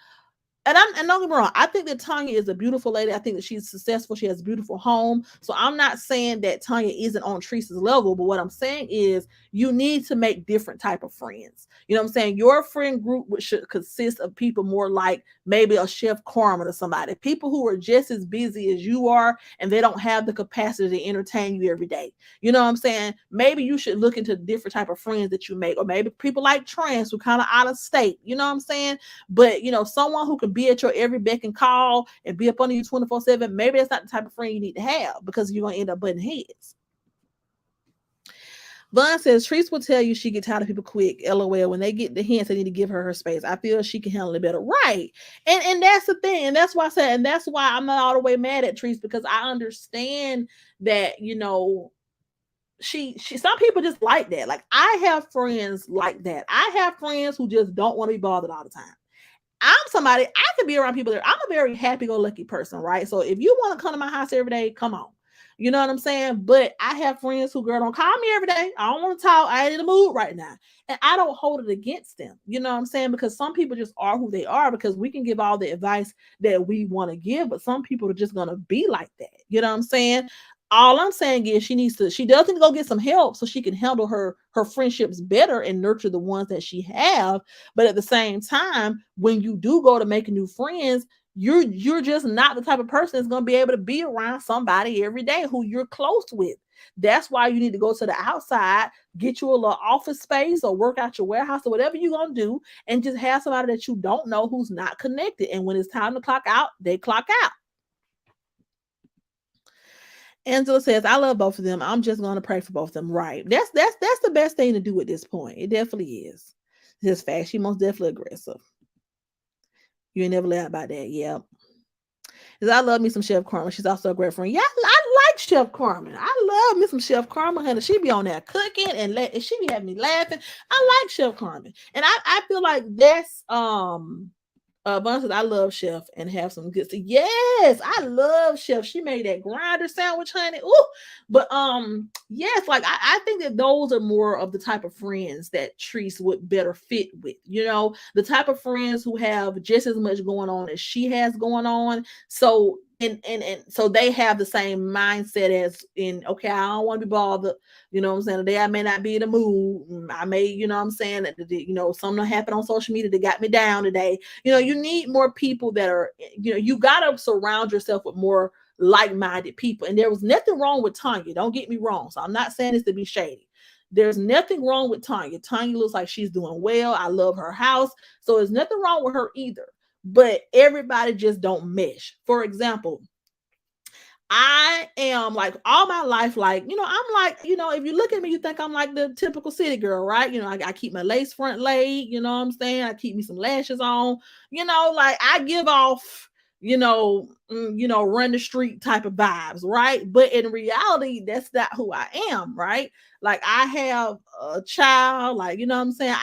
and don't get me wrong, I think that Tonya is a beautiful lady. I think that she's successful. She has a beautiful home. So I'm not saying that Tonya isn't on Trese's level, but what I'm saying is you need to make different type of friends. You know what I'm saying? Your friend group should consist of people more like maybe a Chef Carmen or somebody, people who are just as busy as you are, and they don't have the capacity to entertain you every day. You know what I'm saying? Maybe you should look into different type of friends that you make, or maybe people like Trans who kind of out of state. You know what I'm saying? But someone who can be at your every beck and call and be up under you 24/7, maybe that's not the type of friend you need to have, because you're gonna end up butting heads. Vaughn says Treese will tell you she gets tired of people quick. LOL. When they get the hints, they need to give her space. I feel she can handle it better. Right. And that's the thing. And that's why I said, and that's why I'm not all the way mad at Treese, because I understand that, she some people just like that. Like, I have friends like that. I have friends who just don't want to be bothered all the time. I'm somebody, I can be around people that I'm a very happy-go-lucky person, right? So if you want to come to my house every day, come on. You know what I'm saying? But I have friends who, girl, don't call me every day. I don't want to talk. I ain't in the mood right now. And I don't hold it against them. You know what I'm saying? Because some people just are who they are, because we can give all the advice that we want to give, but some people are just going to be like that. You know what I'm saying? All I'm saying is she does need to go get some help so she can handle her friendships better and nurture the ones that she have. But at the same time, when you do go to making new friends, you're just not the type of person that's going to be able to be around somebody every day who you're close with. That's why you need to go to the outside, get you a little office space or work out your warehouse or whatever you're going to do, and just have somebody that you don't know who's not connected. And when it's time to clock out, they clock out. Angela says, I love both of them. I'm just going to pray for both of them. Right. That's the best thing to do at this point. It definitely is. This fact. She most definitely aggressive. You ain't never lied about that. Yeah. Because I love me some Chef Carmen. She's also a great friend. Yeah, I like Chef Carmen. I love me some Chef Carmen. Honey, she be on there cooking and she be having me laughing. I like Chef Carmen. And I feel like that's Vaughn says, I love Chef and have some good stuff. Yes, I love Chef. She made that grinder sandwich, honey. Ooh. But yes, like I think that those are more of the type of friends that Treese would better fit with. The type of friends who have just as much going on as she has going on. So and so they have the same mindset as in, okay, I don't want to be bothered. You know what I'm saying? Today I may not be in the mood. I may, you know what I'm saying, that something happened on social media that got me down today. You need more people that are, you got to surround yourself with more like-minded people. And there was nothing wrong with Tonya. Don't get me wrong. So I'm not saying this to be shady. There's nothing wrong with Tonya. Tonya looks like she's doing well. I love her house. So there's nothing wrong with her either. But everybody just don't mesh. For example, I am like all my life, like, I'm like, if you look at me, you think I'm like the typical city girl, right? I keep my lace front laid, you know what I'm saying? I keep me some lashes on, like I give off, run the street type of vibes, right? But in reality, that's not who I am, right? Like I have a child, like, you know what I'm saying?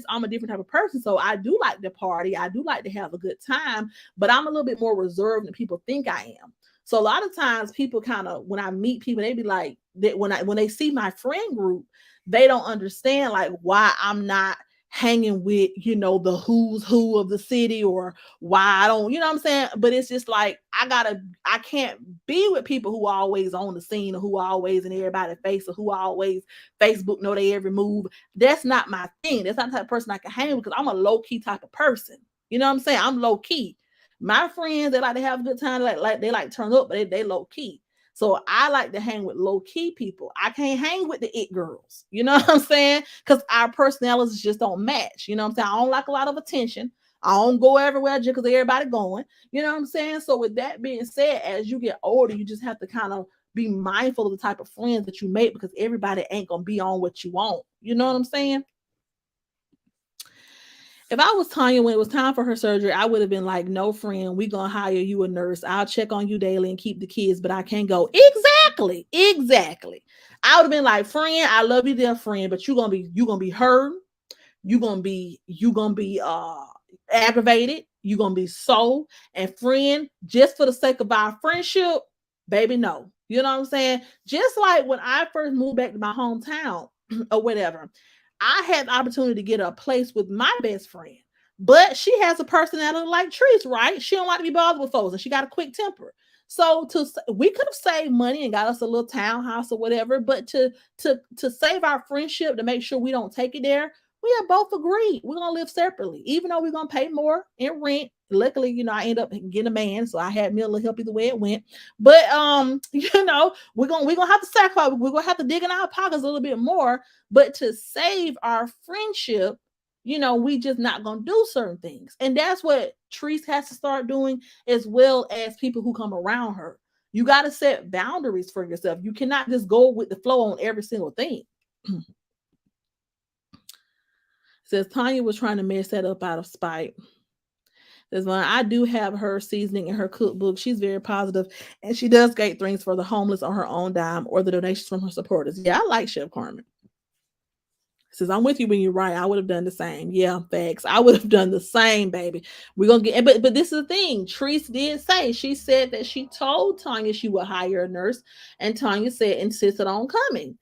I'm a different type of person. So I do like to party. I do like to have a good time, but I'm a little bit more reserved than people think I am. So a lot of times people kind of, when I meet people, they be like, that when they see my friend group, they don't understand like why I'm not hanging with, the who's who of the city, or why I don't, you know what I'm saying? But it's just like, I can't be with people who are always on the scene, or who are always in everybody's face, or who are always Facebook know their every move. That's not my thing. That's not the type of person I can hang with, because I'm a low key type of person. You know what I'm saying? I'm low key. My friends, they like to have a good time, like they like turn up, but they low key. So I like to hang with low key people. I can't hang with the it girls. You know what I'm saying? Because our personalities just don't match. You know what I'm saying? I don't like a lot of attention. I don't go everywhere just because everybody going. You know what I'm saying? So with that being said, as you get older, you just have to kind of be mindful of the type of friends that you make, because everybody ain't gonna be on what you want. You know what I'm saying? If I was Tonya when it was time for her surgery, I would have been like, no, friend, we gonna hire you a nurse. I'll check on you daily and keep the kids, but I can't go. Exactly. I would have been like, friend, I love you, dear friend, but you gonna be hurt. You gonna be aggravated. You gonna be so, and friend, just for the sake of our friendship, baby, no. You know what I'm saying? Just like when I first moved back to my hometown or whatever, I had the opportunity to get a place with my best friend. But she has a personality like Trese, right? She don't like to be bothered with folks, and she got a quick temper. So we could have saved money and got us a little townhouse or whatever, but to save our friendship, to make sure we don't take it there, we have both agreed we're gonna live separately, even though we're gonna pay more in rent. Luckily, I end up getting a man, so I had me a little help either way it went. But we're gonna have to sacrifice. We're gonna have to dig in our pockets a little bit more. But to save our friendship, we just not gonna do certain things. And that's what Trese has to start doing, as well as people who come around her. You got to set boundaries for yourself. You cannot just go with the flow on every single thing. Says Tonya was trying to mess that up out of spite. Says, well, I do have her seasoning in her cookbook. She's very positive, and she does get things for the homeless on her own dime or the donations from her supporters. Yeah, I like Chef Carmen. Says, I'm with you when you're right. I would have done the same. Yeah, facts. I would have done the same, baby. We're gonna get, but this is the thing. Trese did say, she said that she told Tonya she would hire a nurse, and Tonya said insisted on coming.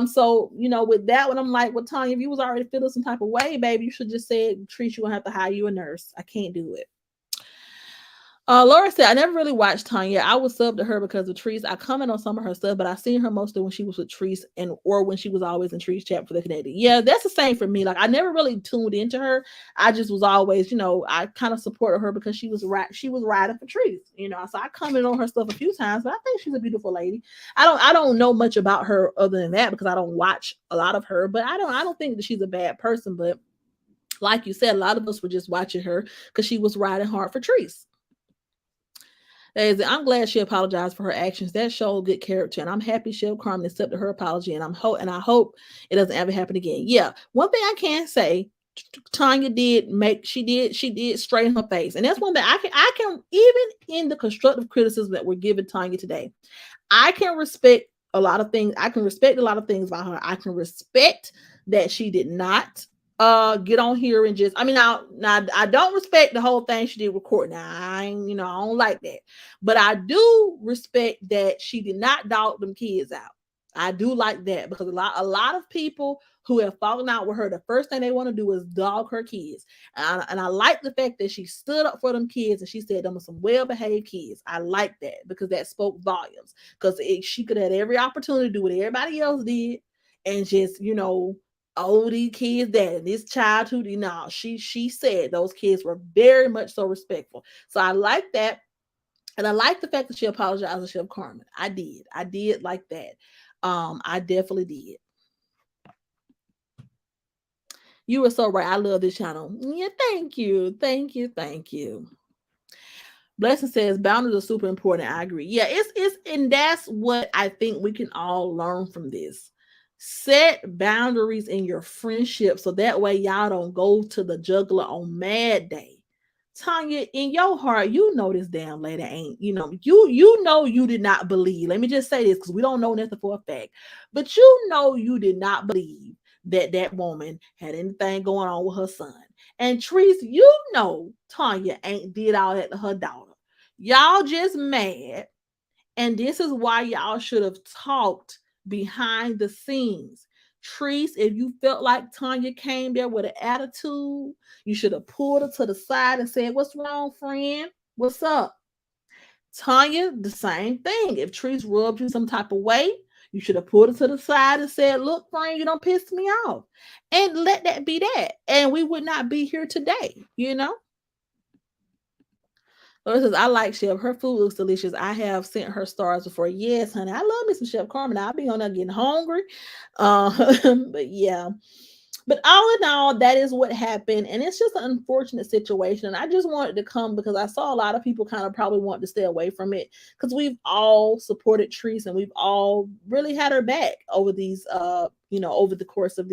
So with that one, I'm like, well, Tonya, if you was already feeling some type of way, baby, you should just say, Trese, you gonna have to hire you a nurse. I can't do it. Laura said, I never really watched Tonya. I was sub to her because of Trese. I comment on some of her stuff, but I seen her mostly when she was with Trese or when she was always in Trese chat for the Connected. Yeah, that's the same for me. Like, I never really tuned into her. I just was always, I kind of supported her because she was riding for Trese. So I commented on her stuff a few times, but I think she's a beautiful lady. I don't know much about her other than that because I don't watch a lot of her, but I don't think that she's a bad person. But like you said, a lot of us were just watching her because she was riding hard for Trese. I'm glad she apologized for her actions. That showed good character, and I'm happy Chef Carmen accepted her apology. And I hope it doesn't ever happen again. Yeah, one thing I can say, Tonya she did straighten her face, and that's one thing I can even in the constructive criticism that we're giving Tonya today, I can respect a lot of things. I can respect a lot of things about her. I can respect that she did not get on here and just, I mean, now I don't respect the whole thing she did recording. Now I don't like that, but I do respect that she did not dog them kids out. I do like that because a lot of people who have fallen out with her, the first thing they want to do is dog her kids. And I like the fact that she stood up for them kids and she said them are some well-behaved kids. I like that because that spoke volumes. Because she could have had every opportunity to do what everybody else did and just, oh, these kids that and this childhood, she said those kids were very much so respectful. So I like that. And I like the fact that she apologized to Chef Carmen. I did like that. I definitely did. You were so right. I love this channel. Yeah, thank you. Thank you. Thank you. Blessing says boundaries are super important. I agree. Yeah, it's and that's what I think we can all learn from this. Set boundaries in your friendship so that way y'all don't go to the juggler on mad day. Tonya, in your heart, this damn lady ain't, you did not believe. Let me just say this because we don't know nothing for a fact, but you did not believe that woman had anything going on with her son. And Trese, Tonya ain't did all that to her daughter. Y'all just mad. And this is why y'all should have talked behind the scenes. Trese, if you felt like Tonya came there with an attitude, you should have pulled her to the side and said, what's wrong, friend? What's up? Tonya, the same thing. If Trese rubbed you some type of way, you should have pulled her to the side and said, look, friend, you don't piss me off. And let that be that. And we would not be here today, Laura says, I like Chef. Her food looks delicious. I have sent her stars before. Yes, honey. I love me some Chef Carmen. I'll be on there getting hungry. But yeah. But all in all, that is what happened. And it's just an unfortunate situation. And I just wanted to come because I saw a lot of people kind of probably want to stay away from it because we've all supported Trese and we've all really had her back over these over the course of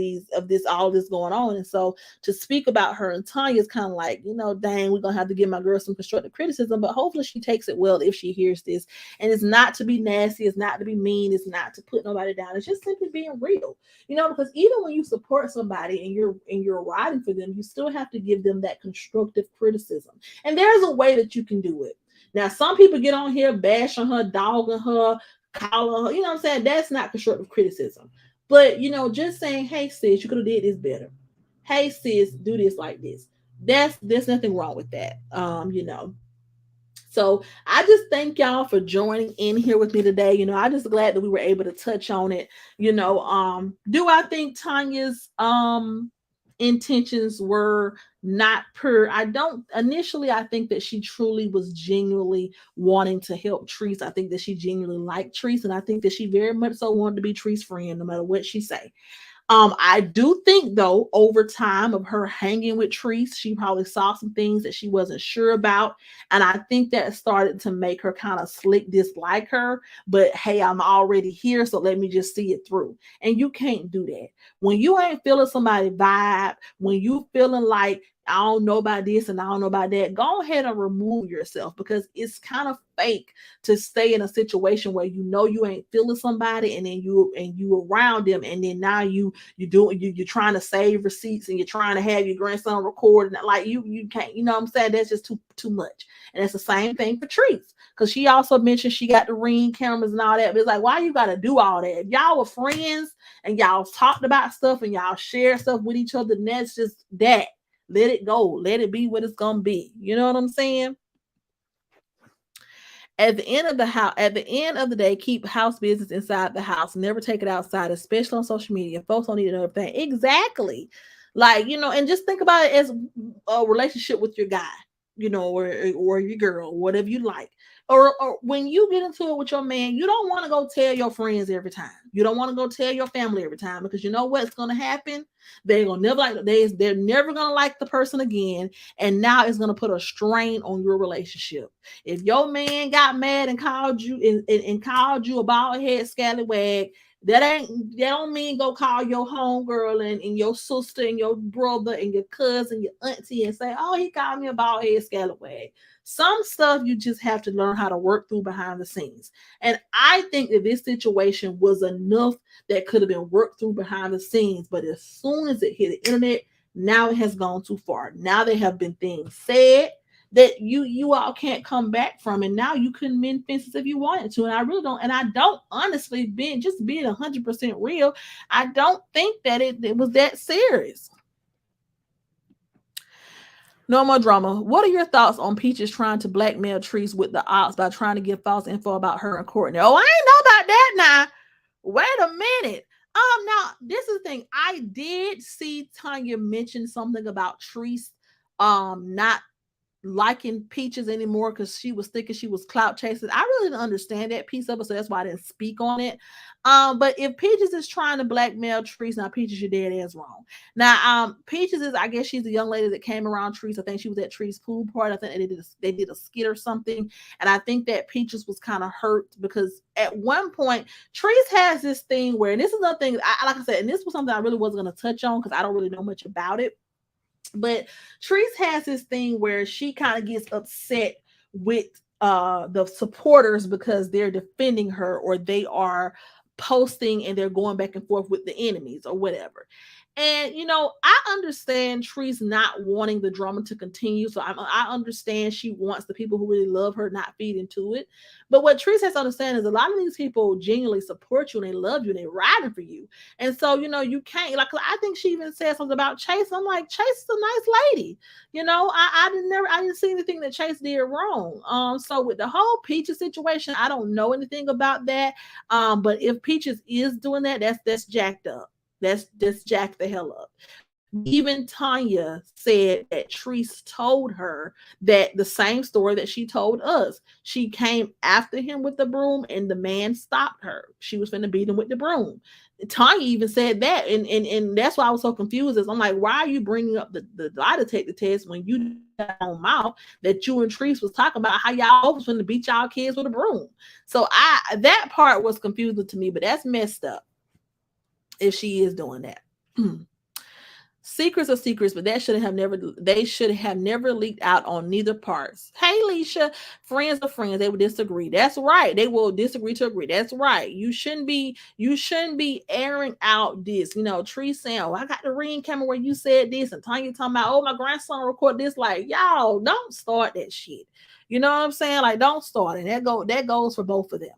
all this going on. And so to speak about her and Tonya is kind of like, dang, we're gonna have to give my girl some constructive criticism, but hopefully she takes it well if she hears this. And it's not to be nasty, it's not to be mean, it's not to put nobody down, it's just simply being real. Because even when you support somebody and you're riding for them, you still have to give them that constructive criticism. And there's a way that you can do it. Now, some people get on here bashing her, dogging her, calling her, what I'm saying? That's not constructive criticism. But, just saying, hey, sis, you could have did this better. Hey, sis, do this like this. There's nothing wrong with that. So I just thank y'all for joining in here with me today. I just glad that we were able to touch on it. Do I think Tanya's intentions were not pure? I don't. Initially, I think that she truly was genuinely wanting to help Trese. I think that she genuinely liked Trese, and I think that she very much so wanted to be Trese's friend, no matter what she say. I do think though, over time of her hanging with Trese, she probably saw some things that she wasn't sure about. And I think that started to make her kind of slick dislike her. But hey, I'm already here, so let me just see it through. And you can't do that. When you ain't feeling somebody vibe, when you feeling like I don't know about this and I don't know about that, go ahead and remove yourself, because it's kind of fake to stay in a situation where you ain't feeling somebody, and then you around them, and then now you're trying to save receipts, and you're trying to have your grandson record, and like you can't, you know what I'm saying? That's just too much. And it's the same thing for Trees, because she also mentioned she got the Ring cameras and all that. But it's like, why you gotta do all that? If y'all were friends and y'all talked about stuff and y'all share stuff with each other, then that's just that. Let it go. Let it be what it's gonna be. You know what I'm saying? At the end of the day, keep house business inside the house. Never take it outside, especially on social media. Folks don't need to know everything. Exactly. Like, and just think about it as a relationship with your guy, or your girl, whatever you like. Or when you get into it with your man, you don't want to go tell your friends every time. You don't want to go tell your family every time, because you know what's gonna happen? They're gonna never like they're never gonna like the person again. And now it's gonna put a strain on your relationship. If your man got mad and called you and called you a bald head scallywag, that don't mean go call your homegirl and your sister and your brother and your cousin, your auntie, and say, oh, he called me a bald head scallywag. Some stuff you just have to learn how to work through behind the scenes. And I think that this situation was enough that could have been worked through behind the scenes. But as soon as it hit the internet, now it has gone too far. Now there have been things said that you all can't come back from, and now you couldn't mend fences if you wanted to. And I don't honestly, being 100% real, I don't think that it was that serious. No more drama. What are your thoughts on Peaches trying to blackmail Treese with the odds by trying to give false info about her and Courtney? Oh, I ain't know about that now. Wait a minute. Now this is the thing. I did see Tonya mention something about Treese not liking Peaches anymore because she was thinking she was clout chasing. I really didn't understand that piece of it, so that's why I didn't speak on it. But if Peaches is trying to blackmail Treese, now Peaches, you're dead ass wrong. Now, Peaches is, I guess she's a young lady that came around Treese. I think she was at Treese pool party. I think they did a skit or something, and I think that Peaches was kind of hurt because at one point Treese has this thing where, and this is another thing, like I said, and this was something I really wasn't going to touch on because I don't really know much about it. But Treese has this thing where she kind of gets upset with the supporters because they're defending her, or they are posting and they're going back and forth with the enemies or whatever. And I understand Treese not wanting the drama to continue. So I understand she wants the people who really love her not feed into it. But what Treese has to understand is a lot of these people genuinely support you and they love you and they're riding for you. And so, you can't, like, I think she even said something about Chase. I'm like, Chase is a nice lady. I didn't see anything that Chase did wrong. So with the whole Peaches situation, I don't know anything about that. But if Peaches is doing that, that's jacked up. That's jacked the hell up. Even Tonya said that Treese told her that the same story that she told us. She came after him with the broom and the man stopped her. She was finna beat him with the broom. Tonya even said that. And that's why I was so confused. Is I'm like, why are you bringing up the lie detector test when you on mouth that you and Treese was talking about how y'all was finna beat y'all kids with a broom? So that part was confusing to me, but that's messed up if she is doing that. Secrets are secrets, but they should have never leaked out on neither parts. Hey, Leisha, friends are friends. They will disagree. That's right. They will disagree to agree. That's right. You shouldn't be airing out this. Tree saying, oh, I got the Ring camera where you said this, and Tonya talking about, oh, my grandson recorded this. Like, y'all, don't start that shit. You know what I'm saying? Like, don't start it. That goes for both of them.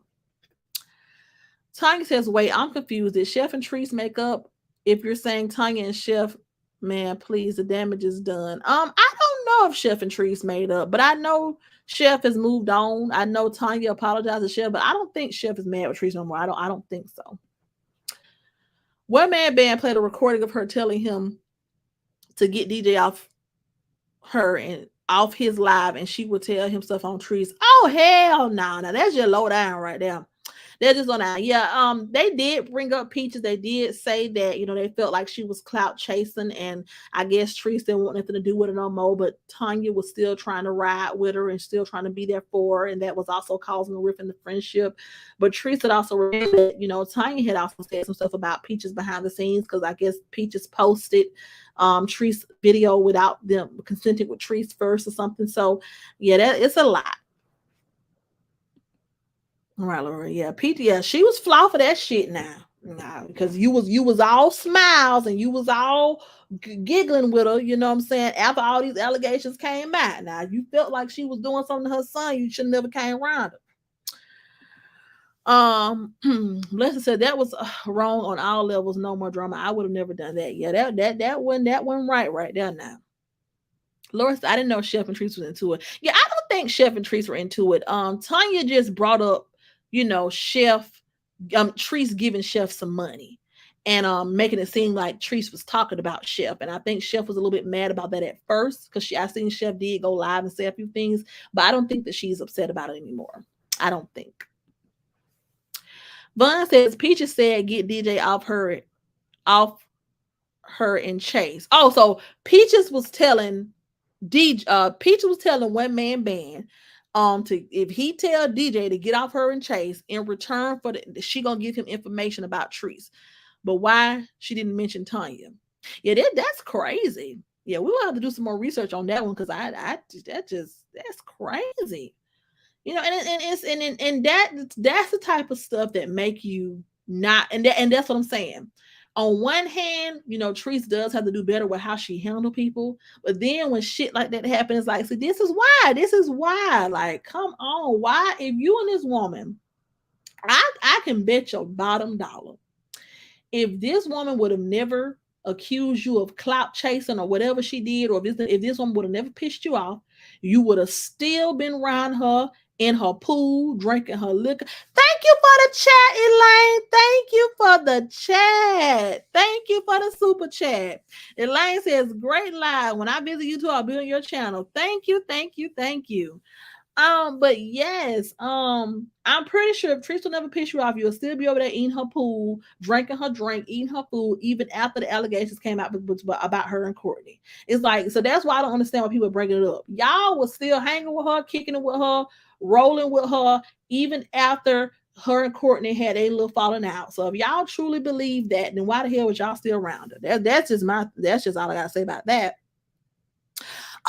Tonya says, wait, I'm confused. Did Chef and Treese make up? If you're saying Tonya and Chef, man, please, the damage is done. I know if Chef and Trese made up, but I know Chef has moved on. I know Tonya apologized to Chef, but I don't think Chef is mad with Trese no more. I don't think so. One man band played a recording of her telling him to get DJ off her and off his live, and she would tell him stuff on Trese. Oh hell no! Now that's just low down right there. They're just on that. Yeah, they did bring up Peaches. They did say that, they felt like she was clout chasing, and I guess Trese didn't want nothing to do with it no more. But Tonya was still trying to ride with her and still trying to be there for her, and that was also causing a rift in the friendship. But Trese had also read that, Tonya had also said some stuff about Peaches behind the scenes, because I guess Peaches posted Trese video without them consenting with Trese first or something. So yeah, that it's a lot. Right, Laura. Yeah, Pete. Yeah, she was flawed for that shit now. Nah, because you was all smiles and you was all giggling with her. You know what I'm saying? After all these allegations came out, now you felt like she was doing something to her son. You should never came around her. Blessing said that was wrong on all levels. No more drama. I would have never done that. Yeah, that wasn't right there now. Laura said, I didn't know Chef and Trese was into it. Yeah, I don't think Chef and Trese were into it. Tonya just brought up, Chef, Trese giving Chef some money and making it seem like Trese was talking about Chef. And I think Chef was a little bit mad about that at first, because I seen Chef did go live and say a few things, but I don't think that she's upset about it anymore. I don't think. Vaughn says Peaches said get DJ off her and Chase. Oh, so Peaches was telling Peaches was telling one man band to, if he tell DJ to get off her and Chase, in return for she gonna give him information about Trese. But why she didn't mention Tonya? Yeah, that's crazy. Yeah, we will have to do some more research on that one, because that's crazy. And that's the type of stuff that make you not, and that's what I'm saying. On one hand, Trese does have to do better with how she handle people, but then when shit like that happens, it's like, see, this is why, like, come on, why, if you and this woman, I can bet your bottom dollar, if this woman would have never accused you of clout chasing or whatever she did, or if this woman would have never pissed you off, you would have still been around her in her pool, drinking her liquor. Thank you for the chat, Elaine. Thank you for the chat. Thank you for the super chat. Elaine says, great live. When I visit YouTube, I'll be on your channel. Thank you, thank you, thank you. But yes, I'm pretty sure if Trese will never piss you off, you'll still be over there eating her pool, drinking her drink, eating her food, even after the allegations came out about her and Courtney. It's like, so that's why I don't understand why people are bringing it up. Y'all was still hanging with her, kicking it with her, rolling with her, even after her and Courtney had a little falling out. So if y'all truly believe that, then why the hell was y'all still around her? That's just all I gotta say about that.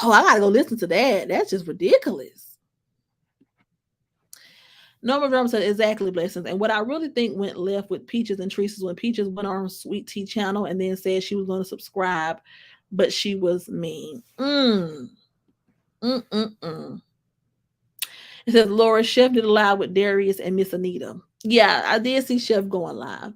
Oh, I gotta go listen to that. That's just ridiculous. Norma Drum said, exactly, Blessings. And what I really think went left with Peaches and Trese is when Peaches went on Sweet Tea channel and then said she was going to subscribe, but she was mean. It says Laura, Chef did a live with Darius and Miss Anita. Yeah, I did see Chef going live.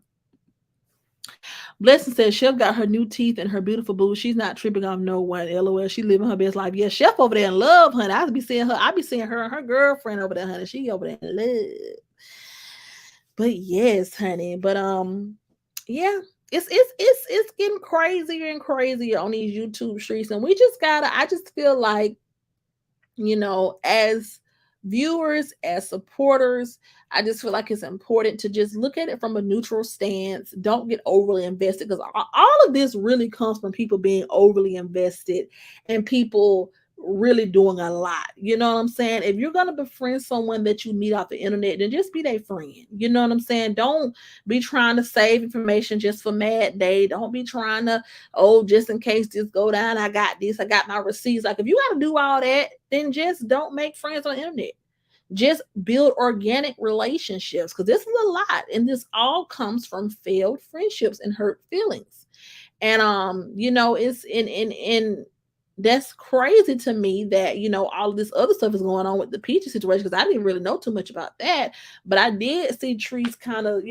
Blessing says Chef got her new teeth and her beautiful boobs. She's not tripping off no one. LOL. She living her best life. Yeah, Chef over there in love, honey. I be seeing her and her girlfriend over there, honey. She over there in love. But yes, honey. But yeah, it's getting crazier and crazier on these YouTube streets, and I just feel like, as viewers, as supporters, I just feel like it's important to just look at it from a neutral stance. Don't get overly invested, because all of this really comes from people being overly invested and people really doing a lot. You know what I'm saying? If you're going to befriend someone that you meet off the internet, then just be their friend. You know what I'm saying? Don't be trying to save information just for mad day. Don't be trying to, just in case this go down, I got this, I got my receipts. Like, if you got to do all that, then just don't make friends on the internet. Just build organic relationships, because this is a lot, and this all comes from failed friendships and hurt feelings. And it's in that's crazy to me that all of this other stuff is going on with the Peaches situation, because I didn't really know too much about that, but I did see Trese kind of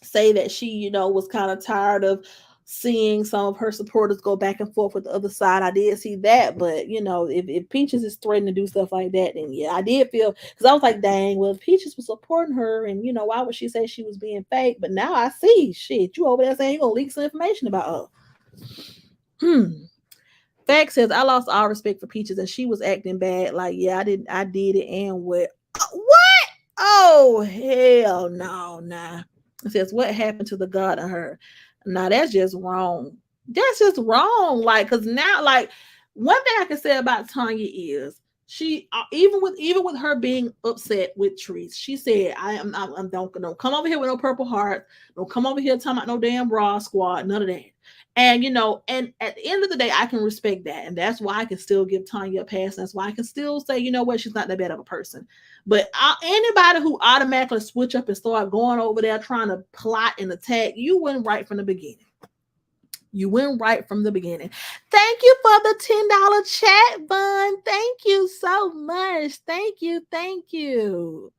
say that she was kind of tired of seeing some of her supporters go back and forth with the other side. I did see that, but if Peaches is threatening to do stuff like that, then yeah, I did feel, because I was like, dang, well, if Peaches was supporting her, and why would she say she was being fake? But now I see, shit, you over there saying you gonna leak some information about her. Fact says, I lost all respect for Peaches, and she was acting bad. Like, yeah, I did it, and what? Oh, hell no, nah. It says, what happened to the God in her? Nah, that's just wrong. That's just wrong. Like, cause now, like, one thing I can say about Tonya is she, even with her being upset with Trese, she said, I'm don't come over here with no purple heart. Don't come over here talking about no damn Raw Squad. None of that. And and at the end of the day, I can respect that, and that's why I can still give Tonya a pass. That's why I can still say, you know what, she's not that bad of a person. But anybody who automatically switch up and start going over there trying to plot and attack, you went right from the beginning. You went right from the beginning. Thank you for the $10 chat, Bun. Thank you so much. Thank you. Thank you.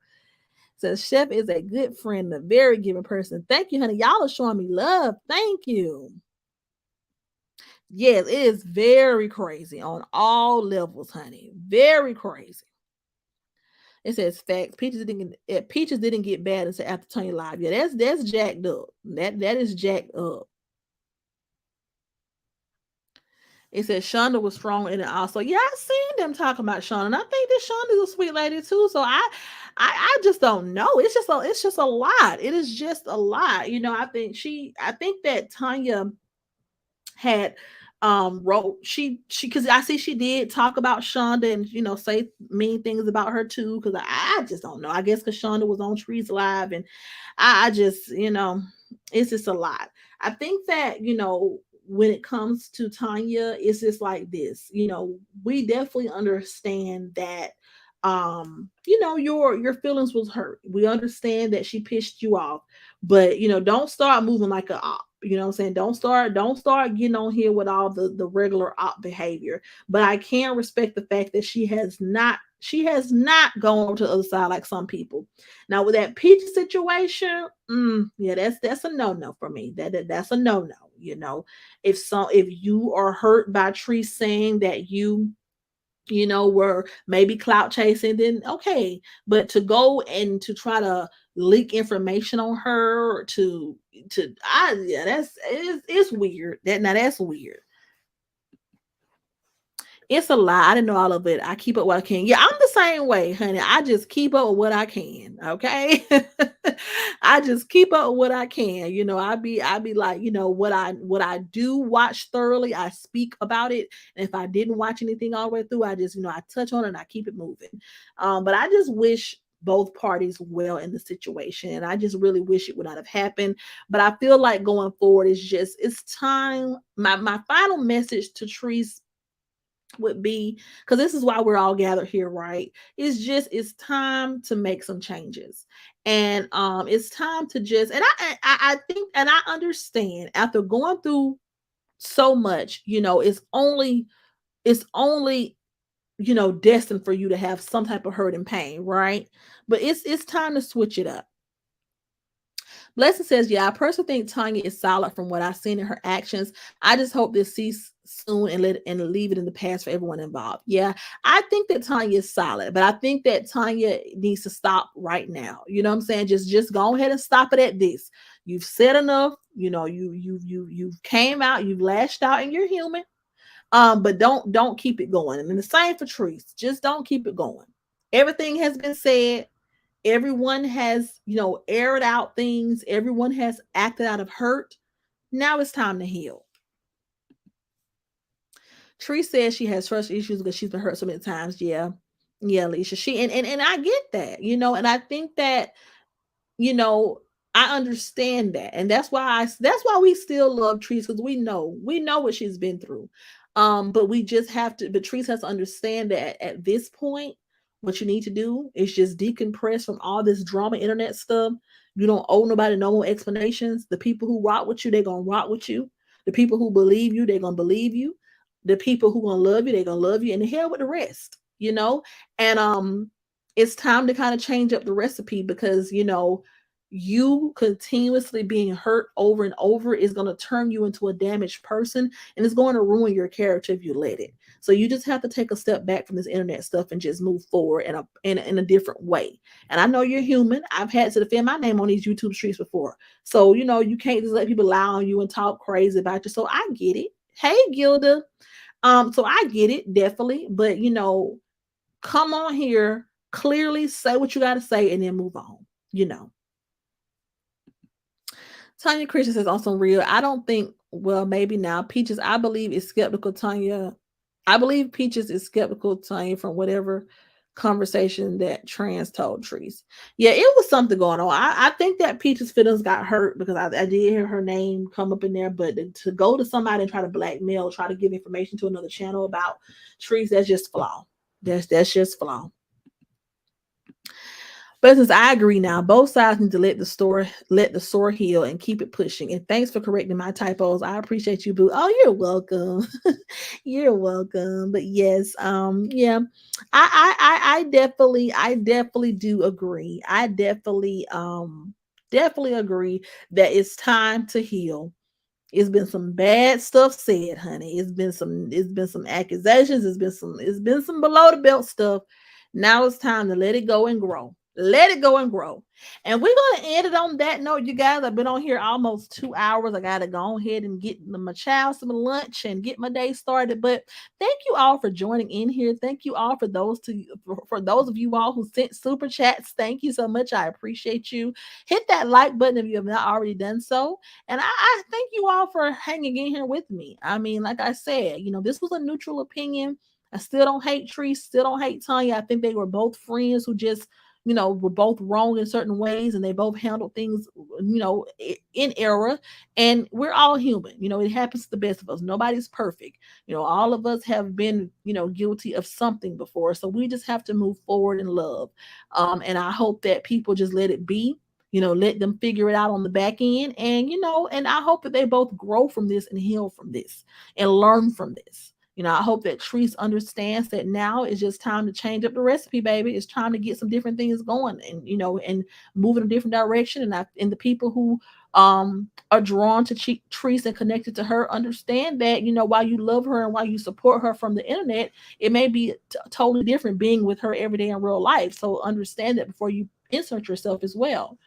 So Chef is a good friend, a very giving person. Thank you, honey. Y'all are showing me love. Thank you. Yes, it is very crazy on all levels, honey. Very crazy. It says facts. Peaches didn't get bad until after Tonya live. Yeah, that's jacked up. That is jacked up. It says Shonda was strong in it also. Yeah, I seen them talking about Shonda, and I think that Shonda's a sweet lady too. So I just don't know. It's just a lot. It is just a lot. I think that Tonya had wrote she because I see she did talk about Shonda and say mean things about her too, because I just don't know. I guess because Shonda was on Trees Live, and I just it's just a lot. I think that when it comes to Tonya, it's just like this. We definitely understand that your feelings was hurt. We understand that she pissed you off, but don't start moving like a op. You know what I'm saying? Don't start getting on here with all the regular op behavior. But I can respect the fact that she has not gone to the other side like some people. Now with that Peach situation, yeah, that's a no-no for me. That's a no-no. If you are hurt by Tree saying that were maybe clout chasing, then okay. But to go and to try to leak information on her yeah, it's weird. That's weird. It's a lie. I didn't know all of it. I keep up what I can. Yeah, I'm the same way, honey. I just keep up with what I can. Okay. I just keep up with what I can. I be like, what I do watch thoroughly, I speak about it. And if I didn't watch anything all the way through, I just, I touch on it and I keep it moving. But I just wish both parties well in the situation. And I just really wish it would not have happened. But I feel like going forward it's time. My final message to Treese would be, because this is why we're all gathered here, right? It's time to make some changes. And it's time to just, and I think, and I understand, after going through so much, it's only destined for you to have some type of hurt and pain, right? But it's time to switch it up. Blessing says, yeah, I personally think Tonya is solid from what I've seen in her actions. I just hope this cease soon and leave it in the past for everyone involved. Yeah, I think that Tonya is solid, but I think that Tonya needs to stop right now. You know what I'm saying? Just go ahead and stop it at this. You've said enough. You've came out, you've lashed out, and you're human. But don't keep it going. And the same for Trees. Just don't keep it going. Everything has been said. Everyone has, aired out things. Everyone has acted out of hurt. Now it's time to heal. Tree says she has trust issues because she's been hurt so many times. Yeah. Yeah, Alicia. And I get that, and I think that, you know, I understand that. And that's why we still love Trees, because we know what she's been through. But we just have to, but Trees has to understand that at this point, what you need to do is just decompress from all this drama internet stuff. You don't owe nobody no more explanations. The people who rock with you, they're gonna rock with you. The people who believe you, they're gonna believe you. The people who gonna love you, they're gonna love you. And the hell with the rest. And it's time to kind of change up the recipe, because you continuously being hurt over and over is going to turn you into a damaged person, and it's going to ruin your character if you let it. So you just have to take a step back from this internet stuff and just move forward in a different way. And I know you're human. I've had to defend my name on these YouTube streets before. So, you can't just let people lie on you and talk crazy about you. So I get it. Hey, Gilda. So I get it, definitely. But come on here, clearly say what you gotta say, and then move on. You know. Tonya Christian says on some real. I don't think. Well, maybe now Peaches. I believe is skeptical. Tonya. I believe Peaches is skeptical. Tonya from whatever conversation that Trans told Trese. Yeah, it was something going on. I think that Peaches' feelings got hurt because I did hear her name come up in there, but to go to somebody and try to blackmail, try to give information to another channel about Trese, that's just flaw. That's just flaw. But since I agree now, both sides need to let the sore heal and keep it pushing. And thanks for correcting my typos. I appreciate you, boo. Oh, you're welcome. You're welcome. But yes, yeah, I definitely do agree. I definitely agree that it's time to heal. It's been some bad stuff said, honey. It's been some accusations. It's been some below the belt stuff. Now it's time to let it go and grow. Let it go and grow. And we're gonna end it on that note, you guys. I've been on here almost 2 hours. I gotta go ahead and get my child some lunch and get my day started. But thank you all for joining in here. Thank you all for those of you all who sent super chats. Thank you so much. I appreciate you. Hit that like button if you have not already done so. And I thank you all for hanging in here with me. I mean, like I said, this was a neutral opinion. I still don't hate Tree, still don't hate Tonya. I think they were both friends who just, were both wrong in certain ways, and they both handled things, in error. And we're all human. It happens to the best of us. Nobody's perfect. All of us have been, guilty of something before. So we just have to move forward in love. And I hope that people just let it be, let them figure it out on the back end. And, and I hope that they both grow from this and heal from this and learn from this. I hope that Treese understands that now is just time to change up the recipe, baby. It's time to get some different things going and, and move in a different direction. And the people who are drawn to Treese and connected to her understand that, while you love her and while you support her from the internet, it may be totally different being with her every day in real life. So understand that before you insert yourself as well.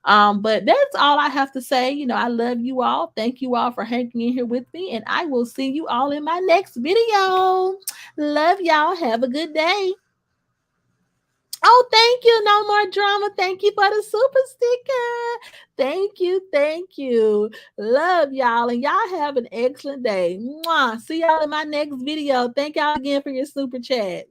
But that's all I have to say. I love you all. Thank you all for hanging in here with me, and I will see you all in my next video. Love y'all. Have a good day. Oh, thank you. No more drama. Thank you for the super sticker. Thank you. Thank you. Love y'all. And y'all have an excellent day. Mwah. See y'all in my next video. Thank y'all again for your super chat.